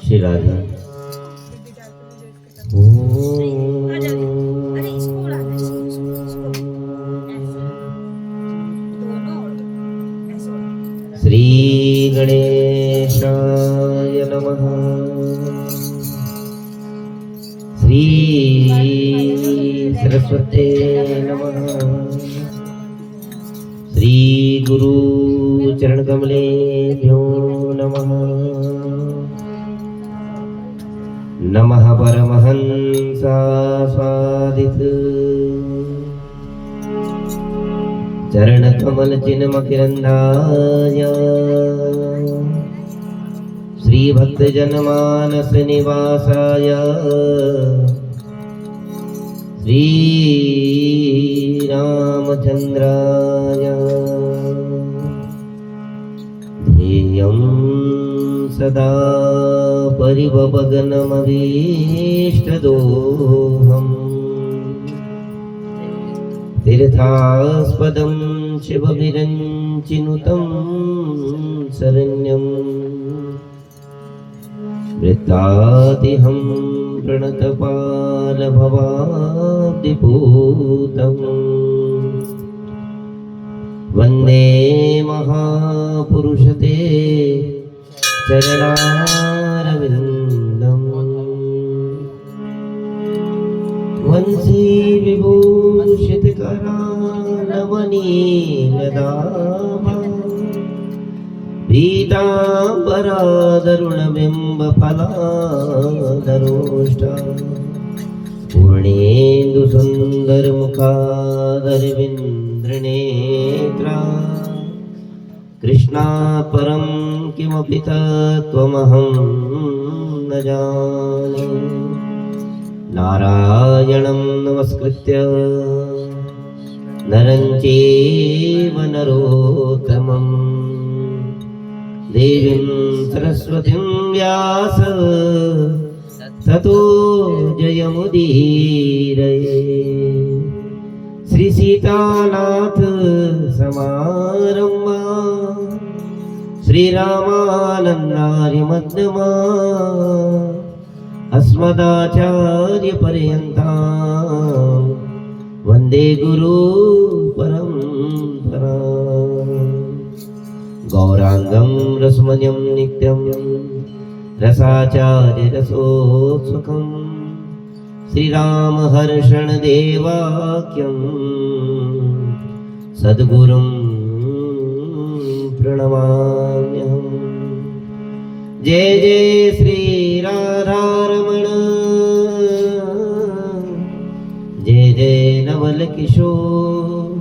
श्री राधा। श्री गणेशाय नमः। श्री सरस्वते नमः। श्री गुरु चरण कमलेभ्यो नमः। नमः परमहंसास्वादित चरण कमल चिन्ह किरंदाय श्री भक्त जनमानस निवासाय श्री रामचंद्राय ध्येयं सदा परिभवगनमभीष्टदोहम् तीर्थास्पदं शिवविरञ्चिनुतं शरण्यं वृत्तातिहं प्रणतपालभवाब्धिपूतं वन्दे महापुरुषते चरणारविन्दम् वंशी विभूषितकरालवनीलदाभा पीताम्बरादरुणबिम्बफलादरोष्टा पूर्णेन्दुसुन्दरमुखादरविन्द्रनेत्रा कृष्णात् परं किमपि तत्त्वमहं न जाने। नारायणं नमस्कृत्य नरं चैव नरोत्तमं देवीं सरस्वतीं व्यास ततो जयमुदीरये। श्री सीतानाथ समारम्भा श्रीरामानन्दार्यमध्यमा अस्मदाचार्यपर्यन्तां वन्दे गुरु परम्परा। गौराङ्गं रसमयं नित्यं रसाचार्यरसोत्सुकं श्रीरामहर्षण देवाख्यं सद्गुरुं प्रणमाम्यहम्। जय जय श्री राधारमण जय जय नवल किशोर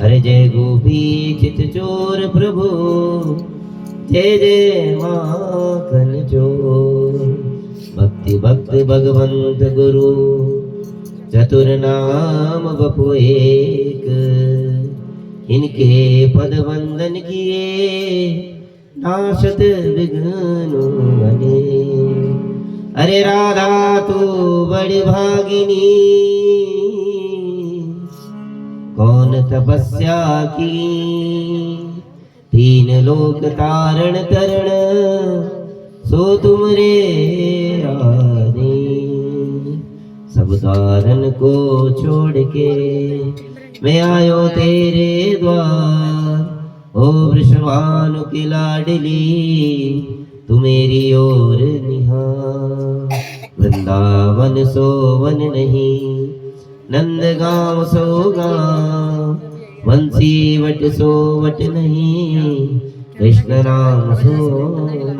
हरे जय गोपी चित चोर प्रभु जय जय माखन चोर। भक्ति भक्त भगवंत गुरु चतुर नाम बपु एक इनके पद वंदन किए नाशत विघ्नो अनेक। अरे राधा तू बड़ी भागिनी कौन तपस्या की तीन लोक तारण तरण सो तुमरे आने। सब साधन को छोड़ के मैं आयो तेरे द्वार ओ वृषभानु की लाडली तू मेरी ओर निहार। वृंदावन सोवन नहीं नंदगांव सो गांव बंसी वट सो वट नहीं कृष्ण नाम सो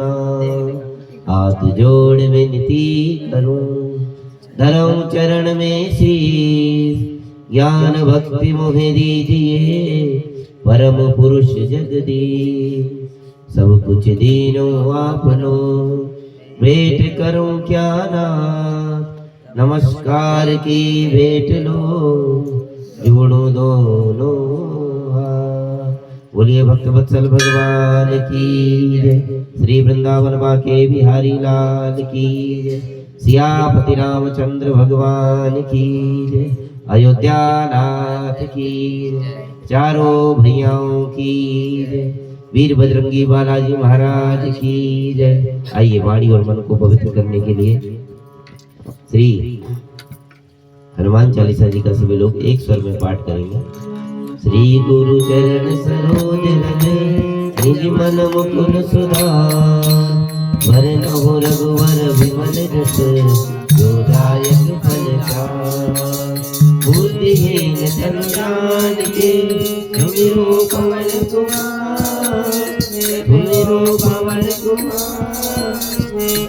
नाम। हाथ जोड़ विनती करूं धरऊं चरण में शीश ज्ञान भक्ति मोहे दीजिए परम पुरुष जगदीश। सब कुछ दीनो आपनो भेंट करूं क्या नाथ नमस्कार की भेंट लो जोड़ो दोनों हाथ। बोलिए भक्त वत्सल भगवान की जय। श्री वृंदावन बाके बिहारी लाल की जय। सियापति रामचंद्र भगवान की जय। अयोध्या नाथ की जय। चारों भैयाओं की जय। वीर बजरंगी बालाजी महाराज की जय। आइए वाणी और मन को पवित्र करने के लिए श्री हनुमान चालीसा जी का सभी लोग एक स्वर में पाठ करेंगे। श्री गुरु चरण सरोज रज निज मन मुकुर सुधार वरण हो रघुवर विमल जस जो दायक फलचार बुद्धिहीन तनु जानिके सुमिरो पवन कुमार सुमिरो पवन कुमार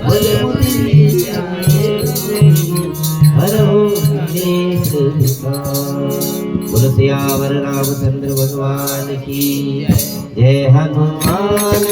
बोल मुनि हरो क्लेश बोल सियावर रामचंद्र भगवान की जय। हनुमान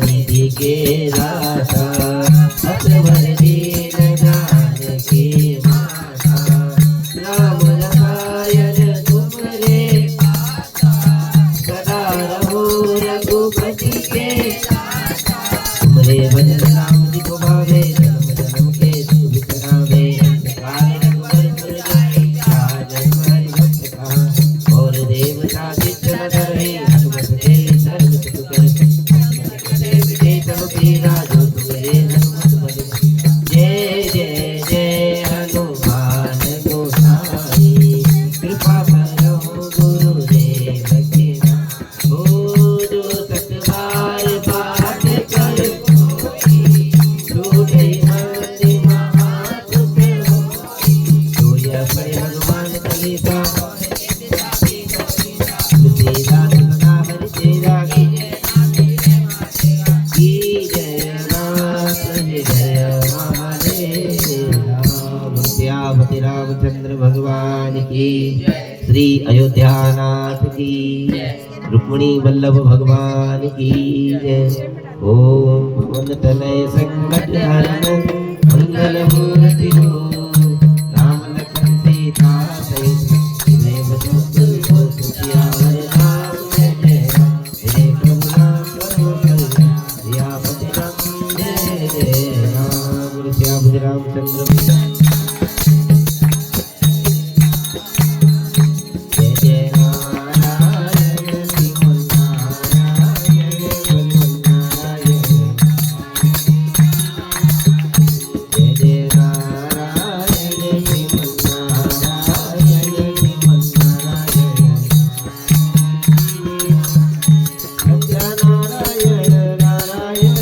निधि के दाता असवर दीन जानकी माता राम रसायन तुमरे सदा रहो रघुपति के तुमरे भजन राम जी को भावे जन्म जन्म के सुख बिसरावे काल रघुवर पुर जाई राजन हरि भक्त कहा और देवता चित्त न धरे हनुमत के सर्व सुख करे विजय तब पीरा जो तुमरे हनुमत बल जय जय जय हनुमान गोसाई कृपा करो गुरुदेव की हो जो सतबार पाठ कर छूटे मंदि महासुख जो यह पढ़े हनुमान चालीसा तुलसीदास सदा हरि तेरा की जय नाथ जय महादेव राम श्यामति रामचंद्र भगवान की श्री अयोध्यानाथ की रुक्मिणी वल्लभ भगवान की जय ओम पवन तनय संकट हरण मंगल मूर्ति हो राम लखन सीता सहित देव सुख सियावर राम जय जय जय प्रभु राम प्रभु सियापति राम जय जय राम श्यामति रामचंद्र जय जय नारायण श्रीमन नारायण जय जय नारायण श्रीमन नारायण सत्य नारायण नारायण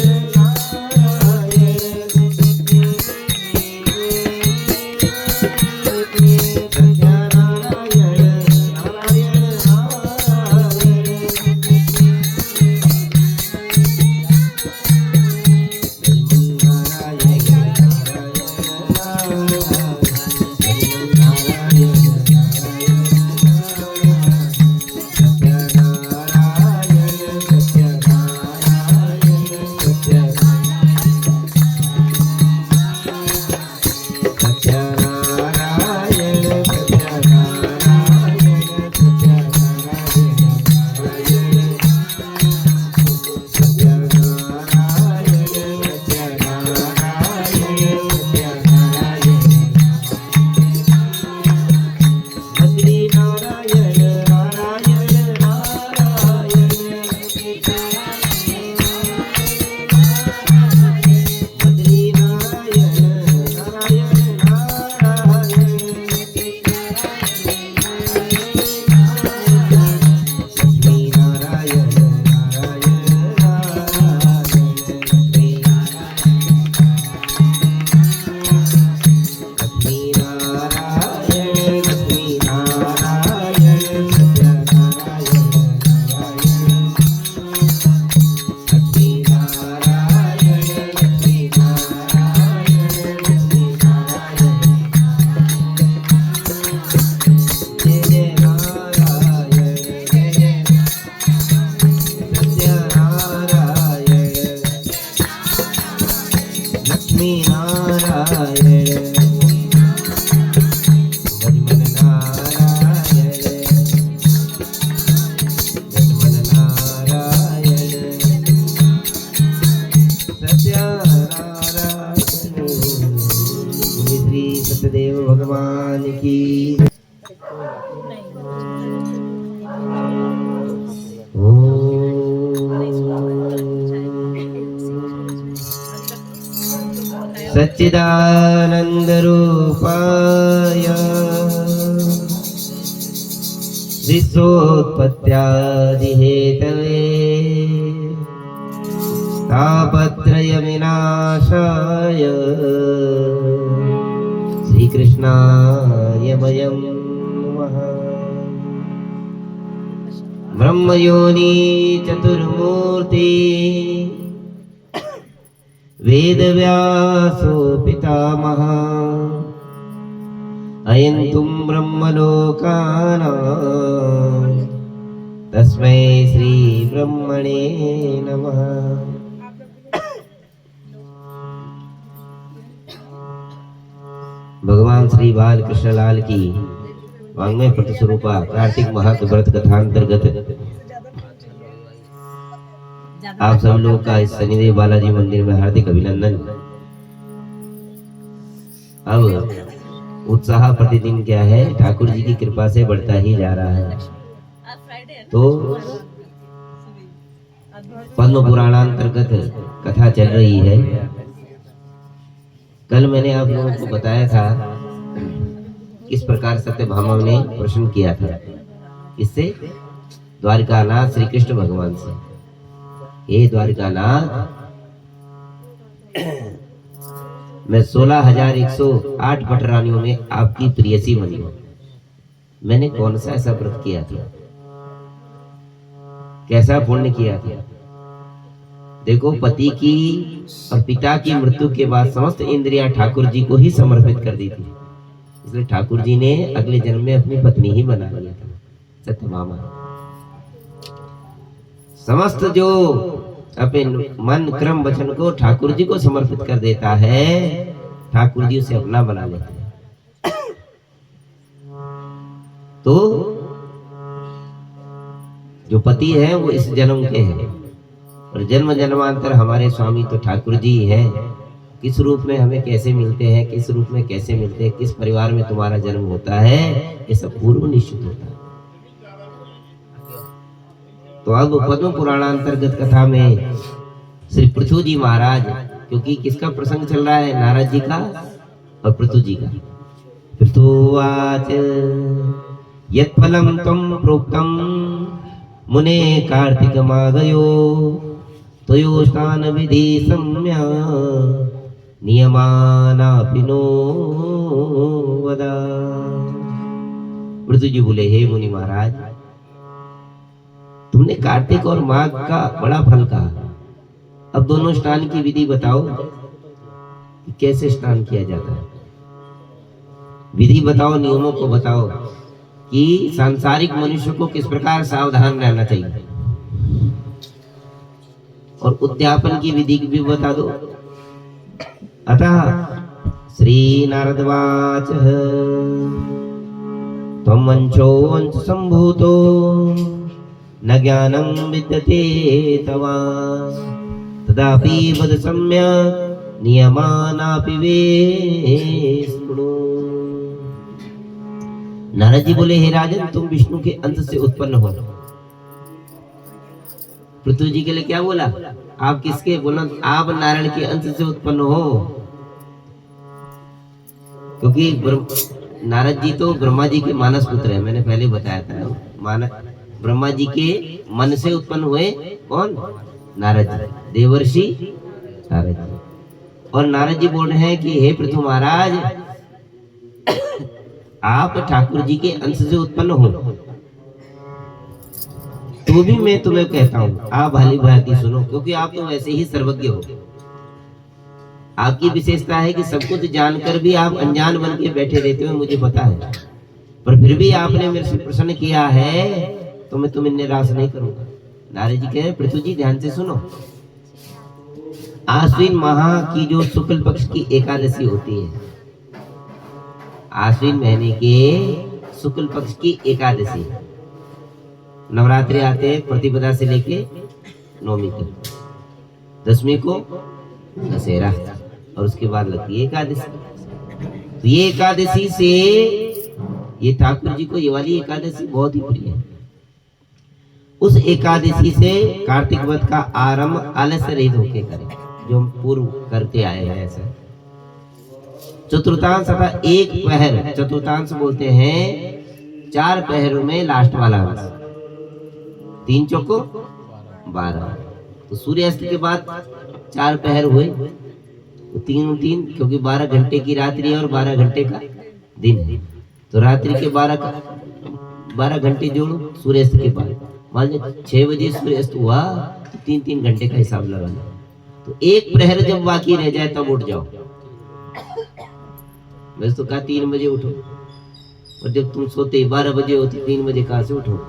सच्चिदानंद रूपाय विश्वोत्पत्त्यादि हेतवे तापत्रय विनाशाय श्री कृष्णाय वयं नमः। ब्रह्मयोनि चतुर्मूर्ति वेदव्यासो पितामह अयन्तुं ब्रह्मलोकानां तस्मै श्री ब्रह्मणे नमः। भगवान श्री बाल कृष्णलाल की वांग्मय प्रतिस्वरूपा कार्तिक महत व्रत कथांतर्गत आप सब लोग का इस शनिदेव बालाजी मंदिर में हार्दिक अभिनंदन। अब उत्साह प्रतिदिन क्या है, ठाकुर जी की कृपा से बढ़ता ही जा रहा है। तो पद्म पुराणांतर्गत कथा चल रही है। कल मैंने आप लोगों को बताया था किस प्रकार सत्यभामा ने प्रश्न किया था, इससे द्वारकानाथ श्री कृष्ण भगवान से, हे द्वारकानाथ, मैं 16,108 पटरानियों में आपकी प्रियसी बनी हूं। मैंने कौन सा ऐसा व्रत किया था, कैसा पुण्य किया था? देखो, पति की और पिता की मृत्यु के बाद समस्त इंद्रियां ठाकुर जी को ही समर्पित कर दी थी, इसलिए ठाकुर जी ने अगले जन्म में अपनी पत्नी ही बना लिया था सत्यभामा। समस्त जो अपने मन क्रम वचन को ठाकुर जी को समर्पित कर देता है, ठाकुर जी उसे अपना बना लेते हैं। तो जो पति है वो इस जन्म के हैं, और जन्म जन्मांतर हमारे स्वामी तो ठाकुर जी है। किस रूप में हमें कैसे मिलते हैं, किस रूप में कैसे मिलते हैं, किस परिवार में तुम्हारा जन्म होता है, ये सब पूर्व निश्चित होता है। तो अब पद्म पुराणांतर्गत कथा में श्री पृथु जी महाराज, क्योंकि किसका प्रसंग चल रहा है, नारद जी का और पृथु जी का। पृथुवाच यत्फलं त्वं प्रोक्तं मुने कार्तिकमागयो त्वयोष्टान विधि सम्या नियमानापि नो वदा। पृथु जी बोले, हे मुनि महाराज, तुमने कार्तिक और माघ का बड़ा फल कहा, अब दोनों स्नान की विधि बताओ कि कैसे स्नान किया जाता है। विधि बताओ, नियमों को बताओ कि सांसारिक मनुष्य को किस प्रकार सावधान रहना चाहिए, और उद्यापन की विधि भी बता दो। अतः श्री नारदवाच त्वं वंशो वंश संभूतो न ज्ञानं विद्यते तवा तदापि वद सम्यक् नियमानापि वेष्णु। नारद जी बोले, हे राजन, तुम विष्णु के अंश से उत्पन्न हो। पृथ्वी जी के लिए क्या बोला, आप किसके? बोला आप नारायण के अंश से उत्पन्न हो, क्योंकि नारद जी तो ब्रह्मा जी के मानस पुत्र है। मैंने पहले बताया था, ब्रह्मा जी के मन से उत्पन्न हुए कौन? नारद जी, देवर्षि नारद जी। और नारद जी बोल रहे हैं कि हे पृथु महाराज, आप ठाकुर जी के अंश से उत्पन्न हो, तो भी मैं तुम्हें कहता हूं, आप भली भांति सुनो, क्योंकि आप तो वैसे ही सर्वज्ञ हो। आपकी विशेषता है कि सब कुछ जानकर भी आप अनजान बन के बैठे रहते हो, मुझे पता है, पर फिर भी आपने मेरे से प्रसन्न किया है, तो मैं तुम्हें निराश नहीं करूंगा। नारद जी कह रहे, पृथु जी ध्यान से सुनो। आश्विन माह की जो शुक्ल पक्ष की एकादशी होती है, आश्विन महीने के शुक्ल पक्ष की एकादशी, नवरात्रि आते हैं प्रतिपदा से लेके नवमी तक, दसवीं को दशहरा, और उसके बाद लगती है एकादशी। तो ये एकादशी से, ये ठाकुर जी को ये वाली एकादशी बहुत ही प्रिय है। उस एकादशी से कार्तिक व्रत का आरंभ आलस्य रहित होके करें, जो हम पूर्व करते आए हैं। ऐसा चतुर्थांश तथा एक पहर, चतुर्थांश बोलते हैं 4 पहरों में लास्ट वाला अंश, 3 चौको 12। तो सूर्यास्त के बाद 4 पहर हुए, तो 3 क्योंकि 12 घंटे की रात्रि है और 12 घंटे का दिन है, तो रात्रि के 12 घंटे जोड़ो सूर्यास्त के बाद। मान लो 6 बजे सूर्यास्त हुआ, तो 3 घंटे का हिसाब लगाना। तो एक प्रहर जब बाकी रह जाए तब उठ जाओ। वैसे तो कहा 3 बजे उठो, और जब तुम सोते 12 बजे होती, 3 बजे कहां से उठो?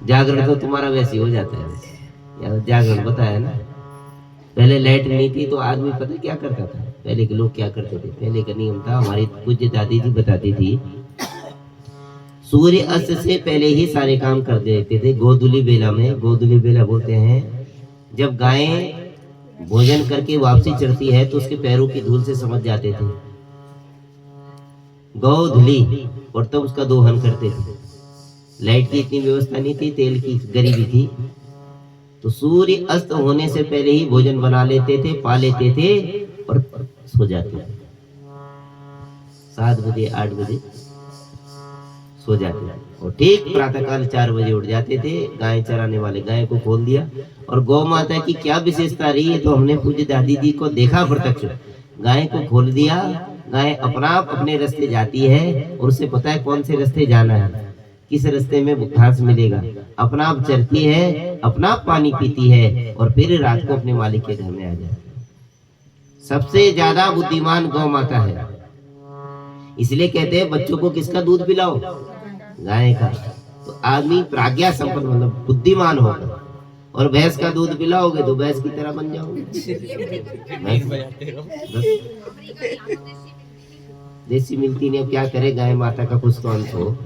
जागरण तो तुम्हारा वैसे हो जाता है, जागरण बताया ना। पहले लाइट नहीं थी तो आदमी पता क्या करता था, पहले के लोग क्या करते थे, पहले का नियम था, हमारी पूज्य दादी जी बताती थी, सूर्य अस्त से पहले ही सारे काम कर देते थे। गोधुली बेला में, गोधुली बेला बोलते हैं जब गायें भोजन करके वापसी चढ़ती है तो उसके पैरों की धूल से समझ जाते थे गोधुली, और तब उसका दोहन करते थे। लाइट की इतनी व्यवस्था नहीं थी, तेल की गरीबी थी, तो सूर्य अस्त होने से पहले ही भोजन बना लेते थे, पा लेते थे और सो जाते थे। 7 बजे 8 बजे सो जाते थे और ठीक प्रातःकाल 4 बजे उठ जाते थे। गाय चराने वाले गाय को खोल दिया। और गौ माता की क्या विशेषता रही है तो हमने पूज्य दादी जी को देखा प्रत्यक्ष। गाय को खोल दिया, गाय अपना अपने रास्ते जाती है और उसे पता है कौन से रास्ते जाना है, किस रास्ते में घास मिलेगा, अपना आप चरती है, अपना आप पानी पीती है और फिर रात को अपने मालिक के घर में आ जाती है। सबसे ज्यादा बुद्धिमान गौ माता है। इसलिए कहते हैं बच्चों को किसका दूध पिलाओ, गाय का। तो आदमी प्राज्ञा संपन्न मतलब बुद्धिमान होगा। और भैंस का दूध पिलाओगे तो भैंस की तरह बन जाओगे। देसी मिलती नहीं, अब क्या करे, गाय माता का कुछ तो अंश हो।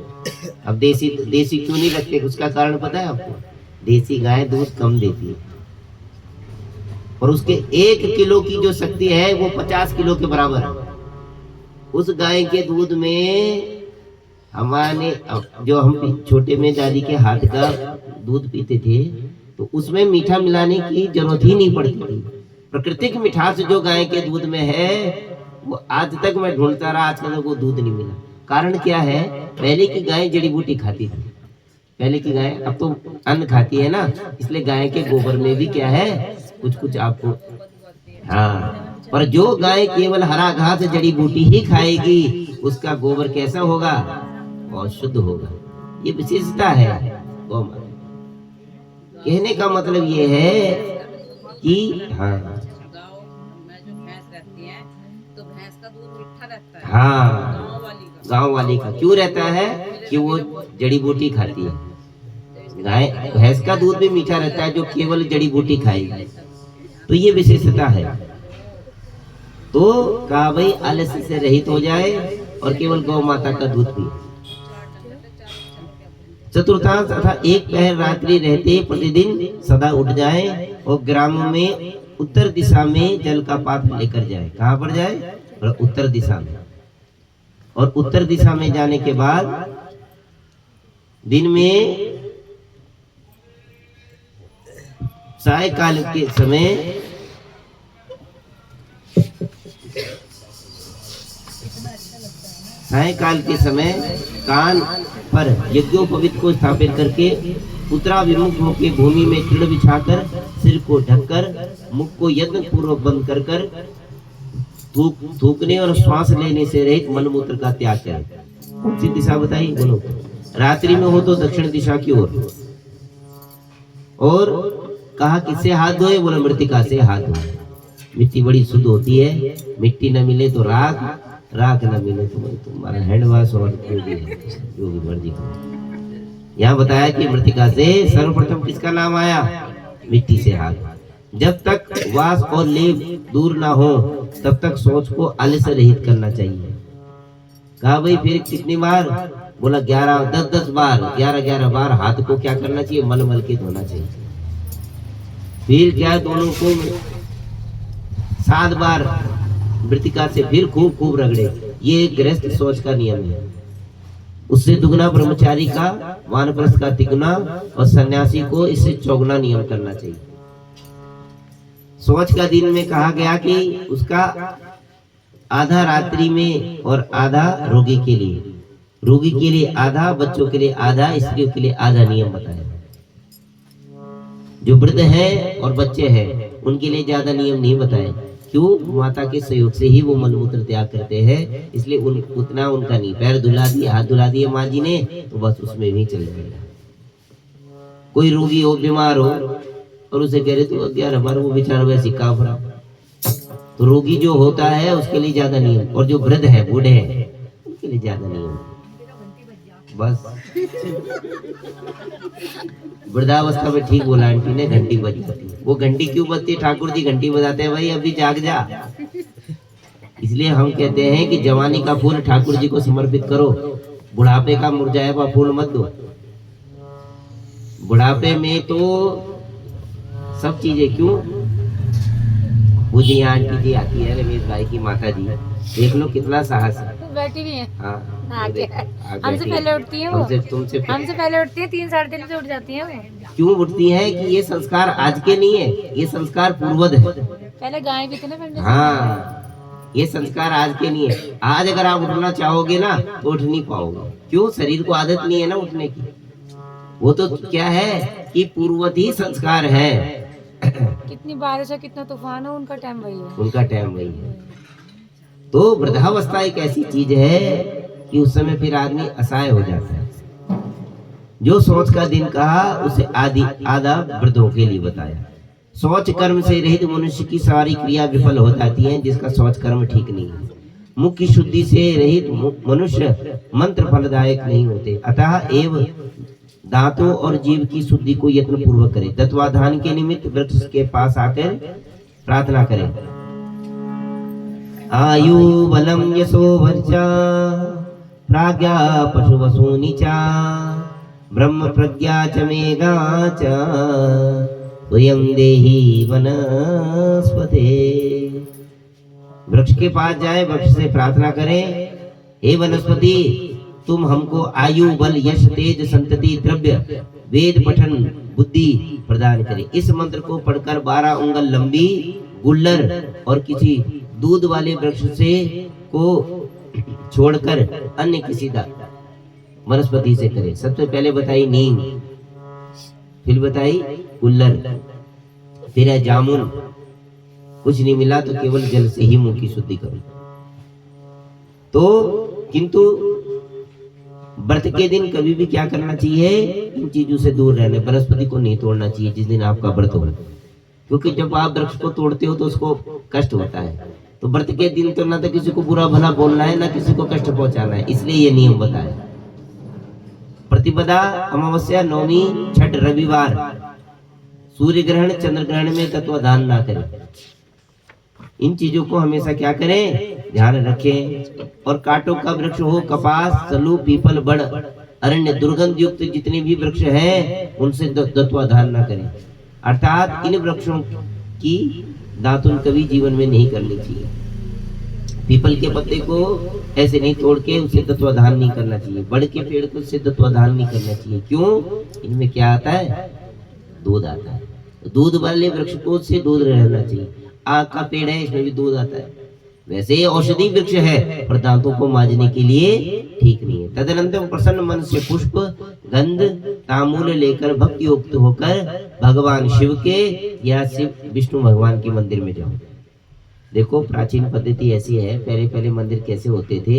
अब देसी क्यों नहीं रखते, उसका कारण पता है आपको? देसी गाय दूध कम देती है और उसके 1 किलो की जो शक्ति है वो 50 किलो के बराबर है। उस गाय के दूध में हमारे जो हम छोटे में दादी के हाथ का दूध पीते थे तो उसमें मीठा मिलाने की जरूरत ही नहीं पड़ती थी। प्राकृतिक मिठास जो गाय के दूध में है वो आज तक मैं ढूंढता रहा, आज तक वो दूध नहीं मिला। कारण क्या है? पहले की गाय जड़ी बूटी खाती थी, पहले की गाय, अब तो अन्न खाती है ना, इसलिए गाय के गोबर में भी क्या है कुछ आपको, हाँ, पर जो गाय केवल हरा घास जड़ी बूटी ही खाएगी उसका गोबर कैसा होगा? और शुद्ध होगा। ये विशेषता है गौ माता। कहने का मतलब ये है कि हाँ, हाँ, गांव वाली का क्यों रहता है कि वो जड़ी बूटी खाती है। गाय भैंस का दूध भी मीठा रहता है जो केवल जड़ी बूटी खाएगी। तो ये विशेषता है। तो कहा भाई आलस्य से रहित हो जाए और केवल गौ माता का दूध पिए। चतुर्थांश तथा 1 पहर रात्रि रहते प्रतिदिन सदा उठ जाए और ग्राम में उत्तर दिशा में जल का पात्र लेकर जाए। कहाँ पर जाए? उत्तर दिशा में। और उत्तर दिशा में जाने के बाद दिन में सायकाल के समय कान पर यज्ञोपवीत को स्थापित करके उत्तराभिमुख होकर भूमि में चिड़ बिछाकर सिर को ढककर मुख को यत्न पूर्वक बंद कर थूकने और श्वास लेने से रहित मलमूत्र का त्याग करें। कौन सी दिशा बताई? बोलो। रात्रि में हो तो दक्षिण दिशा की ओर। और कहा किससे हाथ धोए? बोला मृतिका से हाथ धोए। मिट्टी बड़ी शुद्ध होती है, मिट्टी न मिले तो राख न मिले तो तुम्हारा हैंड वॉश और जो भी मर्जी करो। यहाँ बताया कि मृतिका से सर्वप्रथम किसका नाम आया? मिट्टी से हाथ। जब तक वास और लेप दूर ना हो तब तक सोच को आलस्य रहित करना चाहिए। कहा भाई फिर कितनी बार? बोला 10 बार, 11 बार हाथ को क्या करना चाहिए? मल के धोना चाहिए। फिर क्या दोनों को 7 बार मृतिका से फिर खूब रगड़े। ये गृहस्थ सोच का नियम है। उससे दुगना ब्रह्मचारी का, वानप्रस्थ का तिगुना और सन्यासी को इससे चौगुना नियम करना चाहिए। सोच का दिन में कहा गया कि उसका आधा रात्रि में और आधा रोगी के लिए आधा, बच्चों के लिए आधा, स्त्रियों के लिए आधा नियम बताया। जो वृद्ध है और बच्चे हैं उनके लिए ज्यादा नियम नहीं बताए। क्यों? माता के सहयोग से ही वो मलमूत्र त्याग करते हैं, इसलिए उतना उनका नहीं। पैर धुला दिए, हाथ धुला दिए माँ जी ने तो बस उसमें भी चल जाएगा। कोई रोगी हो, बीमार हो और उसे कह रहे तू 11 बार, वो बेचारा वैसे काफरा, तो रोगी जो होता है उसके लिए ज्यादा नियम, और जो वृद्ध है, बूढ़े हैं, उनके लिए ज्यादा नियम। बस वृद्धावस्था में ठीक बोला आंटी ने, घंटी बज जाती है। वो घंटी क्यों बजती है? ठाकुर जी घंटी बजाते हैं, भाई अभी जाग जा। इसलिए हम कहते हैं कि जवानी का फूल ठाकुर जी को समर्पित करो, बुढ़ापे का मुरझाया हुआ फूल मत दो। बुढ़ापे में तो सब चीजें क्यों, वो जी आंटी जी आती है, रमेश भाई की माता जी, देख लो कितना साहस है। तो बैठी भी है। हाँ, हमसे पहले उठती है वो, हमसे पहले उठती है, 3 साढ़े 3 बजे उठ जाती है वो। क्यों उठती है? कि ये संस्कार आज के नहीं है, ये संस्कार पूर्वज है। पहले गाय भी थे ना पंडित। हाँ, ये संस्कार आज के नहीं है। आज अगर आप उठना चाहोगे ना तो उठ नहीं पाओगे। क्यों? शरीर को आदत नहीं है ना उठने की। वो तो क्या है कि पूर्वज ही संस्कार है। कितनी बारिश है, कितना तूफान हो, उनका टाइम वही है, उनका टाइम वही है। तो वृद्धावस्था एक ऐसी चीज है कि उस समय फिर आदमी असहाय हो जाता है। जो सोच का दिन कहा उसे आधा वृद्धों के लिए बताया। सोच कर्म से रहित मनुष्य की सारी क्रिया विफल हो जाती है, जिसका सोच कर्म ठीक नहीं है। मुख की शुद्धि से रहित मनुष्य मंत्र फलदायक नहीं होते। अतः एवं दांतों और जीव की शुद्धि को यत्न पूर्वक करें। तत्वाधान के निमित्त वृक्ष के पास आकर प्रार्थना करें। आयु बलम यशो वर्चा प्राज्ञा पशु वसूनि चा ब्रह्म प्रज्ञा च मेघा च वयं देहि वनस्पते। वृक्ष के पास जाए, वृक्ष से प्रार्थना करें, हे वनस्पति तुम हमको आयु बल यश तेज संतति द्रव्य वेद पठन बुद्धि प्रदान करें। इस मंत्र को पढ़कर 12 उंगल लंबी गुल्लर और किसी दूध वाले वृक्ष से को छोड़कर अन्य किसी वनस्पति से करें। सबसे पहले बताई नीम, फिर बताई गुल्लर, फिर है जामुन। कुछ नहीं मिला तो केवल जल से ही मुंह की शुद्धि करो। तो किंतु व्रत के दिन कभी भी क्या करना चाहिए? इन चीजों से दूर रहने। वनस्पति को नहीं तोड़ना चाहिए जिस दिन आपका व्रत हो, क्योंकि जब आप वृक्ष को तोड़ते हो तो उसको कष्ट होता है। तो व्रत के दिन तो ना तो किसी को बुरा भला बोलना है, ना किसी को कष्ट पहुंचाना है, इसलिए ये नियम बताया। प्रतिपदा, अमावस्या, नवमी, छठ, रविवार, सूर्य ग्रहण, चंद्र ग्रहण में तत्वाधान ना करें। इन चीजों को हमेशा क्या करें? ध्यान रखें। और कांटों का वृक्ष हो, कपास, सलू, पीपल, बड़, अरण्य, दुर्गंध युक्त जितने भी वृक्ष हैं उनसे तत्वाधान ना करें। अर्थात इन वृक्षों की दातुन कभी जीवन में नहीं करनी चाहिए। पीपल के पत्ते को ऐसे नहीं तोड़ के उससे तत्वाधान नहीं करना चाहिए। बड़ के पेड़ को उससे तत्वाधान नहीं करना चाहिए। क्यों? इनमें क्या आता है? दूध आता है। दूध वाले वृक्ष को से दूध रहना चाहिए। आग का पेड़ है, इसमें भी दूध आता है। वैसे ये औषधि वृक्ष है पर दांतों को मांजने के लिए ठीक नहीं है। तदनंतर प्रसन्न मन से पुष्प गंध तांबूल लेकर भक्ति युक्त होकर भगवान शिव के या शिव विष्णु भगवान के मंदिर में जाओ। देखो प्राचीन पद्धति ऐसी है, पहले मंदिर कैसे होते थे?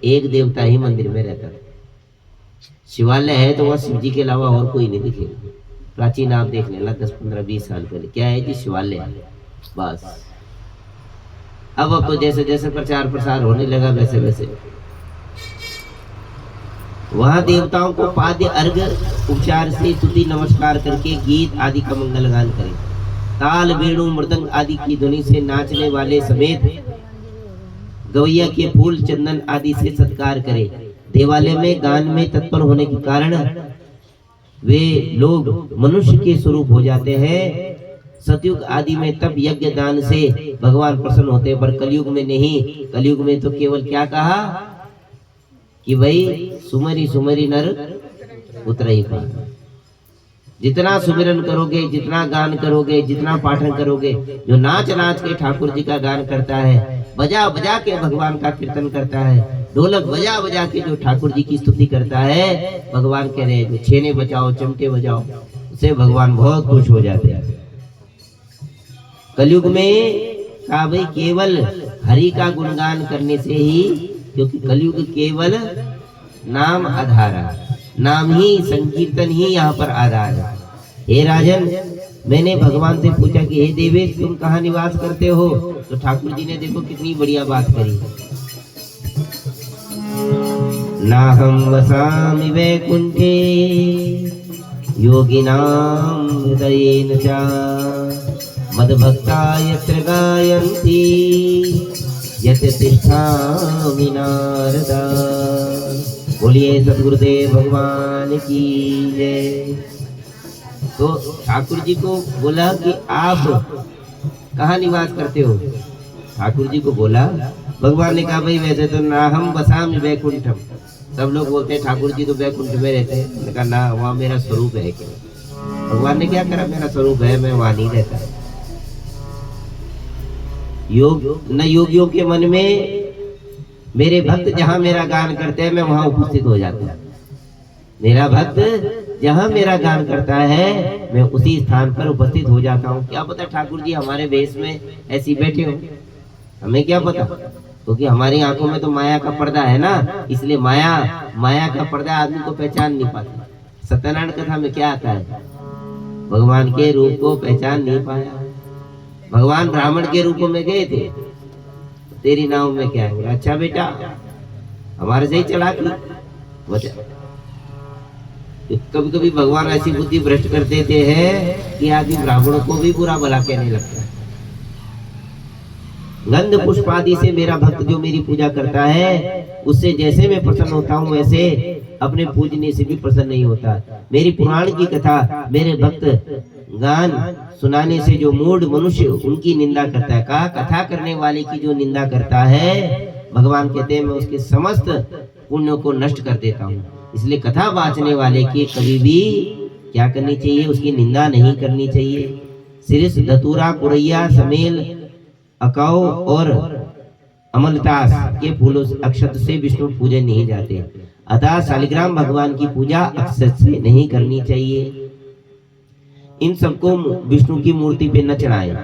एक देवता ही मंदिर में रहता था। शिवालय है तो वह शिव जी के अलावा और कोई नहीं दिखेगा। प्राचीन आप देख लेना 10, 15, 20 साल पहले क्या है जी? शिवालय है बस। अब तो जैसे जैसे प्रचार प्रसार होने लगा वैसे वैसे वहां देवताओं को पाद्य अर्घ उपचार से स्तुति नमस्कार करके गीत आदि का मंगलगान करें। ताल वेणु मृदंग आदि की ध्वनि से नाचने वाले समेत गवैया के फूल चंदन आदि से सत्कार करें। देवालय में गान में तत्पर होने के कारण वे लोग मनुष्य के स्वरूप हो जाते हैं। सतयुग आदि में तप यज्ञ दान से भगवान प्रसन्न होते हैं, पर कलयुग में नहीं। कलयुग में तो केवल क्या कहा कि भाई सुमरी सुमरी नर उतर ही पाए। जितना सुमिरन करोगे, जितना गान करोगे, जितना पाठन करोगे, जो नाच नाच के ठाकुर जी का गान करता है, बजा बजा के भगवान का कीर्तन करता है, ढोलक बजा बजा के जो ठाकुर जी की स्तुति करता है, भगवान कह रहे हैं जो छेने बजाओ चिमटे बजाओ, उससे भगवान बहुत खुश हो जाते हैं। कलयुग में का भाई केवल हरि का गुणगान करने से ही, क्योंकि कलयुग केवल नाम आधार है, नाम ही संकीर्तन ही यहाँ पर आधार है। हे राजन, मैंने भगवान से पूछा कि हे देवेश तुम कहाँ निवास करते हो? तो ठाकुर जी ने देखो कितनी बढ़िया बात करी। नाहं वसामि वैकुंठे योगिनां हृदयेन च मद्भक्ता यत्र गायन्ति यत् तिष्ठामि नारदा। बोलिए सद्गुरुदेव भगवान की जय। तो ठाकुर जी को बोला कि आप कहाँ निवास करते हो? ठाकुर जी को बोला, भगवान ने कहा भाई वैसे तो नाहं वसामि वैकुंठम। सब लोग बोलते हैं ठाकुर जी तो वैकुंठ में रहते हैं। मैंने कहा ना, वहाँ मेरा स्वरूप है। क्या भगवान ने क्या करा? मेरा स्वरूप है, मैं वहाँ नहीं रहता। योगियों के मन में मेरे भक्त जहाँ मेरा गान करते हैं मैं वहाँ उपस्थित हो जाता हूँ। मेरा भक्त जहाँ मेरा गान करता है मैं उसी स्थान पर उपस्थित हो जाता हूँ। क्या पता ठाकुर जी हमारे वेश में ऐसी बैठे हो, हमें क्या पता, क्योंकि हमारी आंखों में तो माया का पर्दा है ना, इसलिए माया का पर्दा आदमी को पहचान नहीं पाता। सत्यनारायण कथा में क्या आता है? भगवान के रूप को पहचान नहीं पाया। भगवान ब्राह्मण के रूप में गए थे, तेरी नाव में क्या है? अच्छा बेटा हमारे से ही चला की। कभी कभी भगवान ऐसी बुद्धि भ्रष्ट कर देते हैं कि आदमी ब्राह्मणों को भी बुरा भला कहने लगता है। गंध पुष्प आदि से मेरा भक्त जो मेरी पूजा करता है उससे जैसे मैं प्रसन्न होता हूँ वैसे अपने पूजने से भी प्रसन्न नहीं होता। मेरी पुराण की कथा मेरे भक्त गान सुनाने से जो मूढ़ मनुष्य उनकी निंदा करता है, कहा कथा करने वाले की जो निंदा करता है भगवान कहते हैं मैं उसके समस्त पुण्यों को नष्ट कर देता हूँ। इसलिए कथा बाँचने वाले की कभी भी क्या करनी चाहिए? उसकी निंदा नहीं करनी चाहिए। सिरिस धतूरा पुरैया समेल अकाओ और अमलतास के फूलों अक्षत से विष्णु पूजन नहीं जाते। अतः शालिग्राम भगवान की पूजा अक्षत से नहीं करनी चाहिए। इन सबको विष्णु की मूर्ति पे न चढ़ाएं।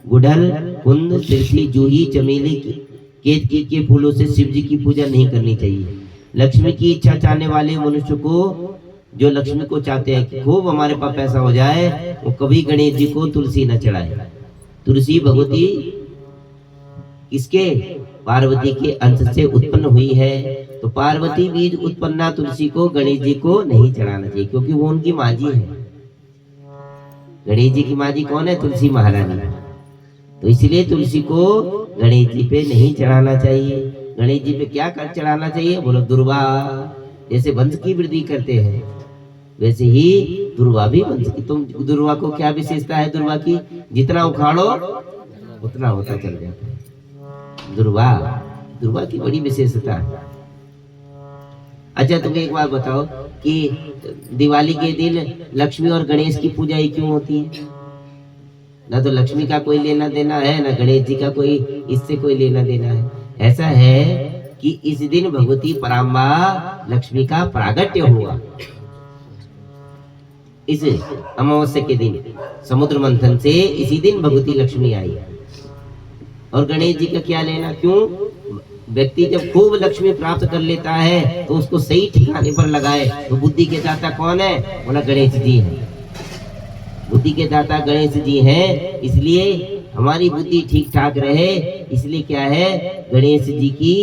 गुड़हल कुंद तिरसी जूही चमेली केतकी के फूलों से शिव जी की पूजा नहीं करनी चाहिए। लक्ष्मी की इच्छा चाहने वाले मनुष्य को जो लक्ष्मी को चाहते हैं कि खूब हमारे पास पैसा हो जाए वो कभी गणेश जी को तुलसी न चढ़ाए। तुलसी भगवती किसके? पार्वती के अंश से उत्पन्न हुई है, तो पार्वती बीज उत्पन्ना तुलसी को गणेश जी को नहीं चढ़ाना चाहिए क्योंकि वो उनकी माँ जी है। गणेश जी की माँ जी कौन है? तुलसी महारानी। तो इसलिए तुलसी को गणेश जी पे नहीं चढ़ाना चाहिए। गणेश जी पे क्या कर चढ़ाना चाहिए? बोलो दुर्वा। जैसे वंश की वृद्धि करते हैं वैसे ही दुर्वा भी वंश की। तुम दुर्वा को क्या विशेषता है? दुर्वा की जितना उखाड़ो उतना होता चल जाता है। दुर्वा की बड़ी विशेषता है। अच्छा तुम एक बात बताओ कि दिवाली के दिन लक्ष्मी और गणेश की पूजा ही क्यों होती है? ना तो लक्ष्मी का कोई लेना देना है ना गणेश जी का कोई इससे कोई लेना देना है। ऐसा है कि इस दिन भगवती पराम्बा लक्ष्मी का प्रागट्य हुआ। इस अमावस्या के दिन समुद्र मंथन से इसी दिन भगवती लक्ष्मी आई। और गणेश जी का क्या लेना? क्यों? व्यक्ति जब खूब लक्ष्मी प्राप्त कर लेता है तो उसको सही ठिकाने पर लगाए। तो बुद्धि के दाता कौन है? बोला गणेश जी है। बुद्धि के दाता गणेश जी हैं, इसलिए हमारी बुद्धि ठीक ठाक रहे। इसलिए क्या है? गणेश जी की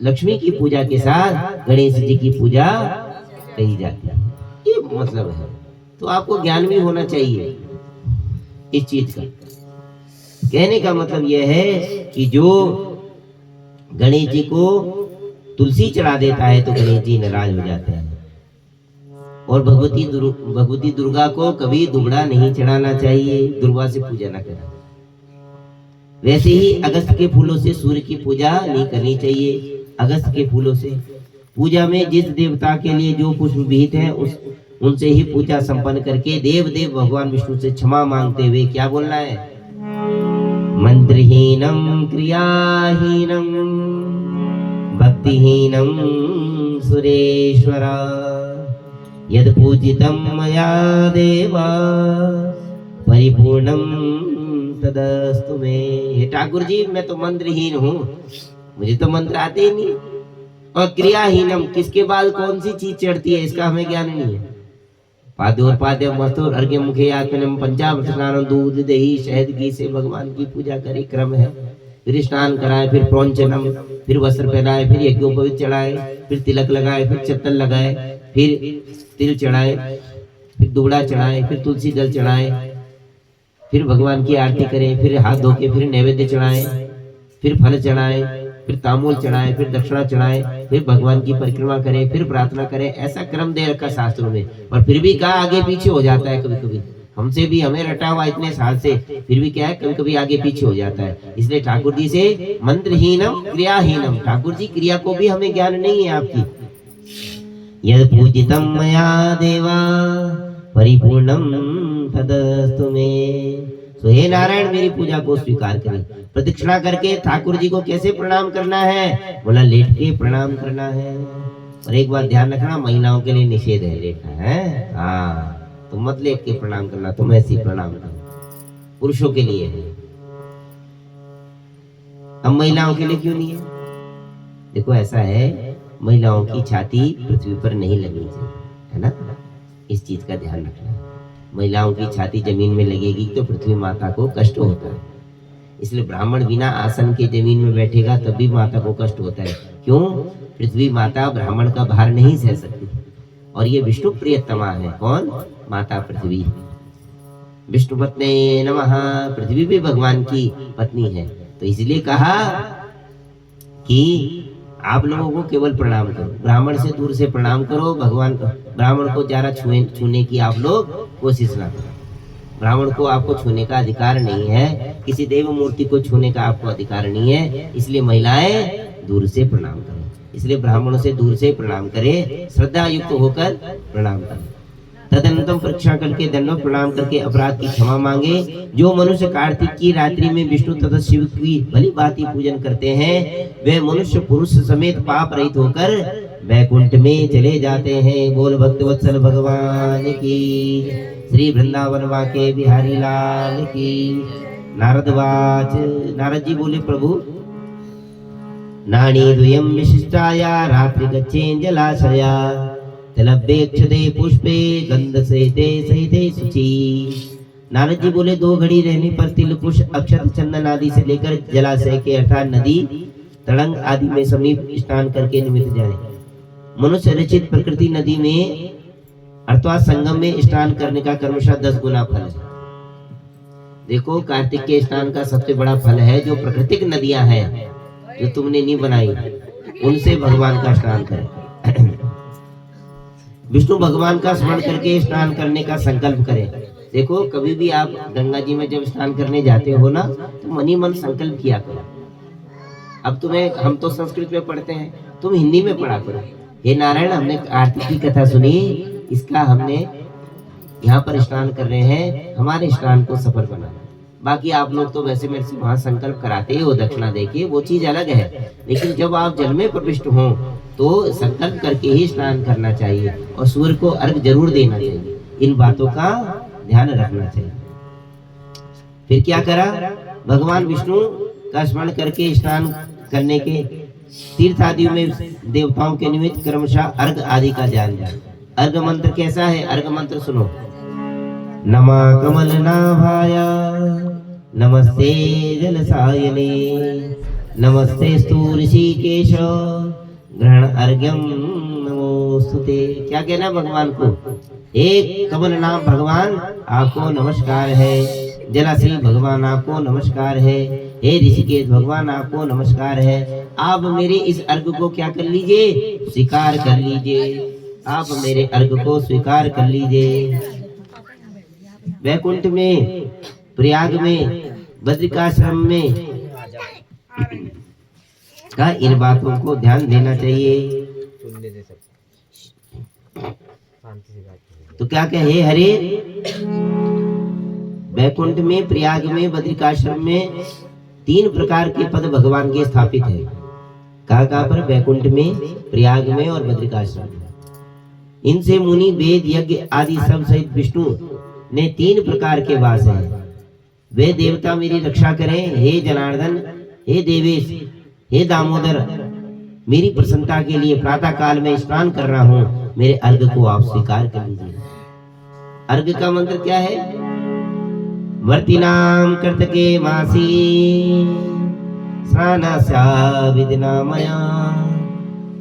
लक्ष्मी की पूजा के साथ गणेश जी की पूजा कही जाती है। ये मतलब है। तो आपको ज्ञान भी होना चाहिए इस चीज का। कहने का मतलब यह है कि जो गणेश जी को तुलसी चढ़ा देता है तो गणेश जी नाराज हो जाते हैं। और भगवती दुर्गा को कभी दुबड़ा नहीं चढ़ाना चाहिए, दुर्गा से पूजा न करना। वैसे ही अगस्त के फूलों से सूर्य की पूजा नहीं करनी चाहिए। अगस्त के फूलों से पूजा में जिस देवता के लिए जो पुष्प विहित है उनसे ही पूजा संपन्न करके देव भगवान विष्णु से क्षमा मांगते हुए क्या बोलना है? मंत्रहीनम क्रियाहीनम भक्तिहीनम सुरेश्वरा यद पूजितम मया देवा परिपूर्णम तदस्तु में। हे ठाकुर जी मैं तो मंत्रहीन हूँ, मुझे तो मंत्र आते ही नहीं। और क्रियाहीनम, किसके बाद कौन सी चीज चढ़ती है इसका हमें ज्ञान नहीं है। पाद्योर पाद्यम वस्तुर अर्घ्य मुखे आत्मनम पंचामृत स्नानम दूध दही शहद घी से भगवान की पूजा करे क्रम है। फिर स्नान कराए, फिर प्रौंचनम, फिर वस्त्र पहनाए, फिर यज्ञोपवीत चढ़ाए, फिर तिलक लगाए, फिर चत्तन लगाए, फिर तिल चढ़ाए, फिर दुबड़ा चढ़ाए, फिर तुलसी जल चढ़ाए, फिर भगवान की आरती करें, फिर हाथ धो के फिर नैवेद्य चढ़ाए, फिर फल चढ़ाए, फिर तांबूल चढ़ाए, फिर दक्षिणा चढ़ाए, फिर भगवान की परिक्रमा करें, फिर प्रार्थना करें। ऐसा क्रम दे रखा शास्त्रों में। और फिर भी कहा आगे पीछे हो जाता है कभी कभी। हमसे भी, हमें रटा हुआ इतने साल से, फिर भी क्या है कभी कभी आगे पीछे हो जाता है। इसलिए ठाकुर जी से मंत्रहीनम क्रियाहीनम, ठाकुर जी क्रिया को भी हमें ज्ञान नहीं है आपकी। यद पूजितम मया देवा परिपूर्णम तदस्तु मे। तो हे नारायण, मेरी पूजा को स्वीकार करें। प्रदक्षिणा करके ठाकुर जी को कैसे प्रणाम करना है? बोला लेट के प्रणाम करना है। और एक बात ध्यान रखना, महिलाओं के लिए निषेध है लेटना है। हाँ, तुम मत लेट के प्रणाम करना, तुम ऐसे ही प्रणाम करो। पुरुषों के लिए है, अब महिलाओं के लिए क्यों नहीं है? देखो ऐसा है, महिलाओं की छाती पृथ्वी पर नहीं लगनी चाहिए, है ना? इस चीज का ध्यान रखना है। महिलाओं की छाती जमीन में लगेगी तो पृथ्वी माता को कष्ट होता है। इसलिए ब्राह्मण बिना आसन के जमीन में बैठेगा तब भी माता को कष्ट होता है। क्यों? पृथ्वी माता ब्राह्मण का भार नहीं सह सकती। और ये विष्णु प्रियतमा है। कौन? माता पृथ्वी। विष्णु पत्नी नमः। पृथ्वी भी भगवान की पत्नी है। तो इसलिए कहा कि आप लोगों को केवल प्रणाम करो, ब्राह्मण से दूर से प्रणाम करो। भगवान ब्राह्मण को ज्यादा छूने की आप लोग कोशिश ना करो। ब्राह्मण को आपको छूने का अधिकार नहीं है, किसी देव मूर्ति को छूने का आपको अधिकार नहीं है। इसलिए महिलाएं दूर से प्रणाम करें। इसलिए ब्राह्मणों से दूर से प्रणाम करें, श्रद्धा युक्त होकर प्रणाम करें। तदनंतर परीक्षा करके दंडवत प्रणाम करके अपराध की क्षमा मांगे। जो मनुष्य कार्तिक की रात्रि में विष्णु तथा शिव की भली भांति पूजन करते हैं, वे मनुष्य पुरुष समेत पाप रहित होकर वैकुंठ में चले जाते हैं। बोल भक्तवत्सल भगवान की, श्री वृंदावन वाके बिहारी लाल की। नारदवाच, नारद जी बोले प्रभु, नानी द्वयम विशिष्टाया रात्रि गच्छेन जलाशया तलभ्येक्षते पुष्पे गंध सहिते सहिते शुचि। नारद जी बोले, 2 घड़ी रहने पर तिल पुष्प अक्षत चंदन आदि से लेकर जलाशय के अर्थात नदी तड़ंग आदि में समीप स्नान करके निमित्त जाए। मनुष्य रचित प्रकृति नदी में अर्थात संगम में स्नान करने का क्रमशः 10 गुना फल है। देखो, कार्तिक के स्नान का सबसे बड़ा फल है जो प्राकृतिक नदियां हैं जो तुमने नहीं बनाई, उनसे भगवान का स्नान करें। विष्णु भगवान का स्मरण करके स्नान करने का संकल्प करें। देखो, कभी भी आप गंगा जी में जब स्नान करने जाते हो ना, तो मनी मन संकल्प किया करो। अब तुम्हें, हम तो संस्कृत में पढ़ते हैं, तुम हिंदी में पढ़ा करो। हे नारायण, हमने आरती की कथा सुनी, इसका हमने यहाँ पर स्नान कर रहे हैं, हमारे स्नान को सफल बनाना। बाकी आप लोग तो वैसे मेरे से वहां संकल्प कराते ही हो दक्षिणा देके, वो चीज अलग है। लेकिन जब आप जल में प्रविष्ट हो तो संकल्प करके ही स्नान करना चाहिए और सूर्य को अर्घ जरूर देना चाहिए। इन बातों का ध्यान रखना चाहिए। फिर क्या करा? भगवान विष्णु का स्मरण करके स्नान करने के तीर्थ आदि में देवताओं के निमित्त क्रमशः अर्घ आदि का ध्यान जाए। अर्घ मंत्र कैसा है? अर्घ मंत्र सुनो। नमः कमलनाभाय नमस्ते जलसायने नमस्ते ऋषिकेश ग्रहण अर्घ्यम नमोस्तुते। क्या कहना भगवान को? एक कमल नाम भगवान आपको नमस्कार है, जलाश्री भगवान आपको नमस्कार है, हे ऋषिकेश भगवान आपको नमस्कार है। आप मेरे इस अर्घ को क्या कर लीजिए? स्वीकार कर लीजिए। आप मेरे अर्घ को स्वीकार कर लीजिए। वैकुंठ में, प्रयाग में, बद्रिकाश्रम में का इन बातों को ध्यान देना चाहिए। तो क्या कहे? हरे वैकुंठ में, प्रयाग में, बद्रिकाश्रम में 3 प्रकार के पद भगवान के स्थापित है। कहाँ पर? वैकुंठ में, प्रयाग में और बद्रिकाश्रम में। इनसे मुनि, वेद, यज्ञ आदि सब सहित विष्णु ने 3 प्रकार के वास हैं। वे देवता मेरी रक्षा करें। हे जनार्दन, हे देवेश, हे दामोदर, मेरी प्रसन्नता के लिए प्रातः काल में स्नान कर रहा हूँ, मेरे अर्घ को आप स्वीकार कर लीजिए। अर्घ का मंत्र क्या है? वर्तिनाम कर्तके मासी स्नानस्या विधिना मया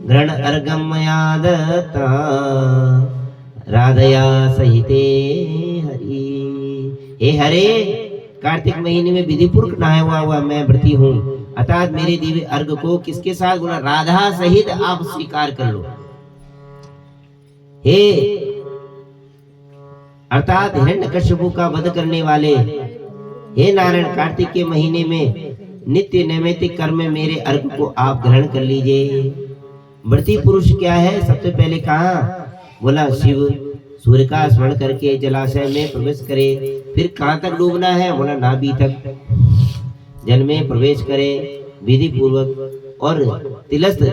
ग्रहण अर्घं मया दत्ता राधया सहिते हरि। हे हरे, कार्तिक महीने में विधि पूर्वक नहाया हुआ मैं व्रती हूँ, अर्थात मेरे दिव्य अर्घ को किसके साथ बोला? राधा सहित आप स्वीकार कर लो। हे अर्थात हिरण्यकश्यप का वध करने वाले, हे नारायण, कार्तिक के महीने में नित्य नैमित्तिक कर्म में मेरे अर्घ को आप ग्रहण कर लीजिए। व्रती पुरुष क्या है? सबसे पहले कहा बोला शिव सूर्य का स्मरण करके जलाशय में प्रवेश करे। फिर कहाँ तक डूबना है? बोला नाभि तक जल में प्रवेश करे विधि पूर्वक, और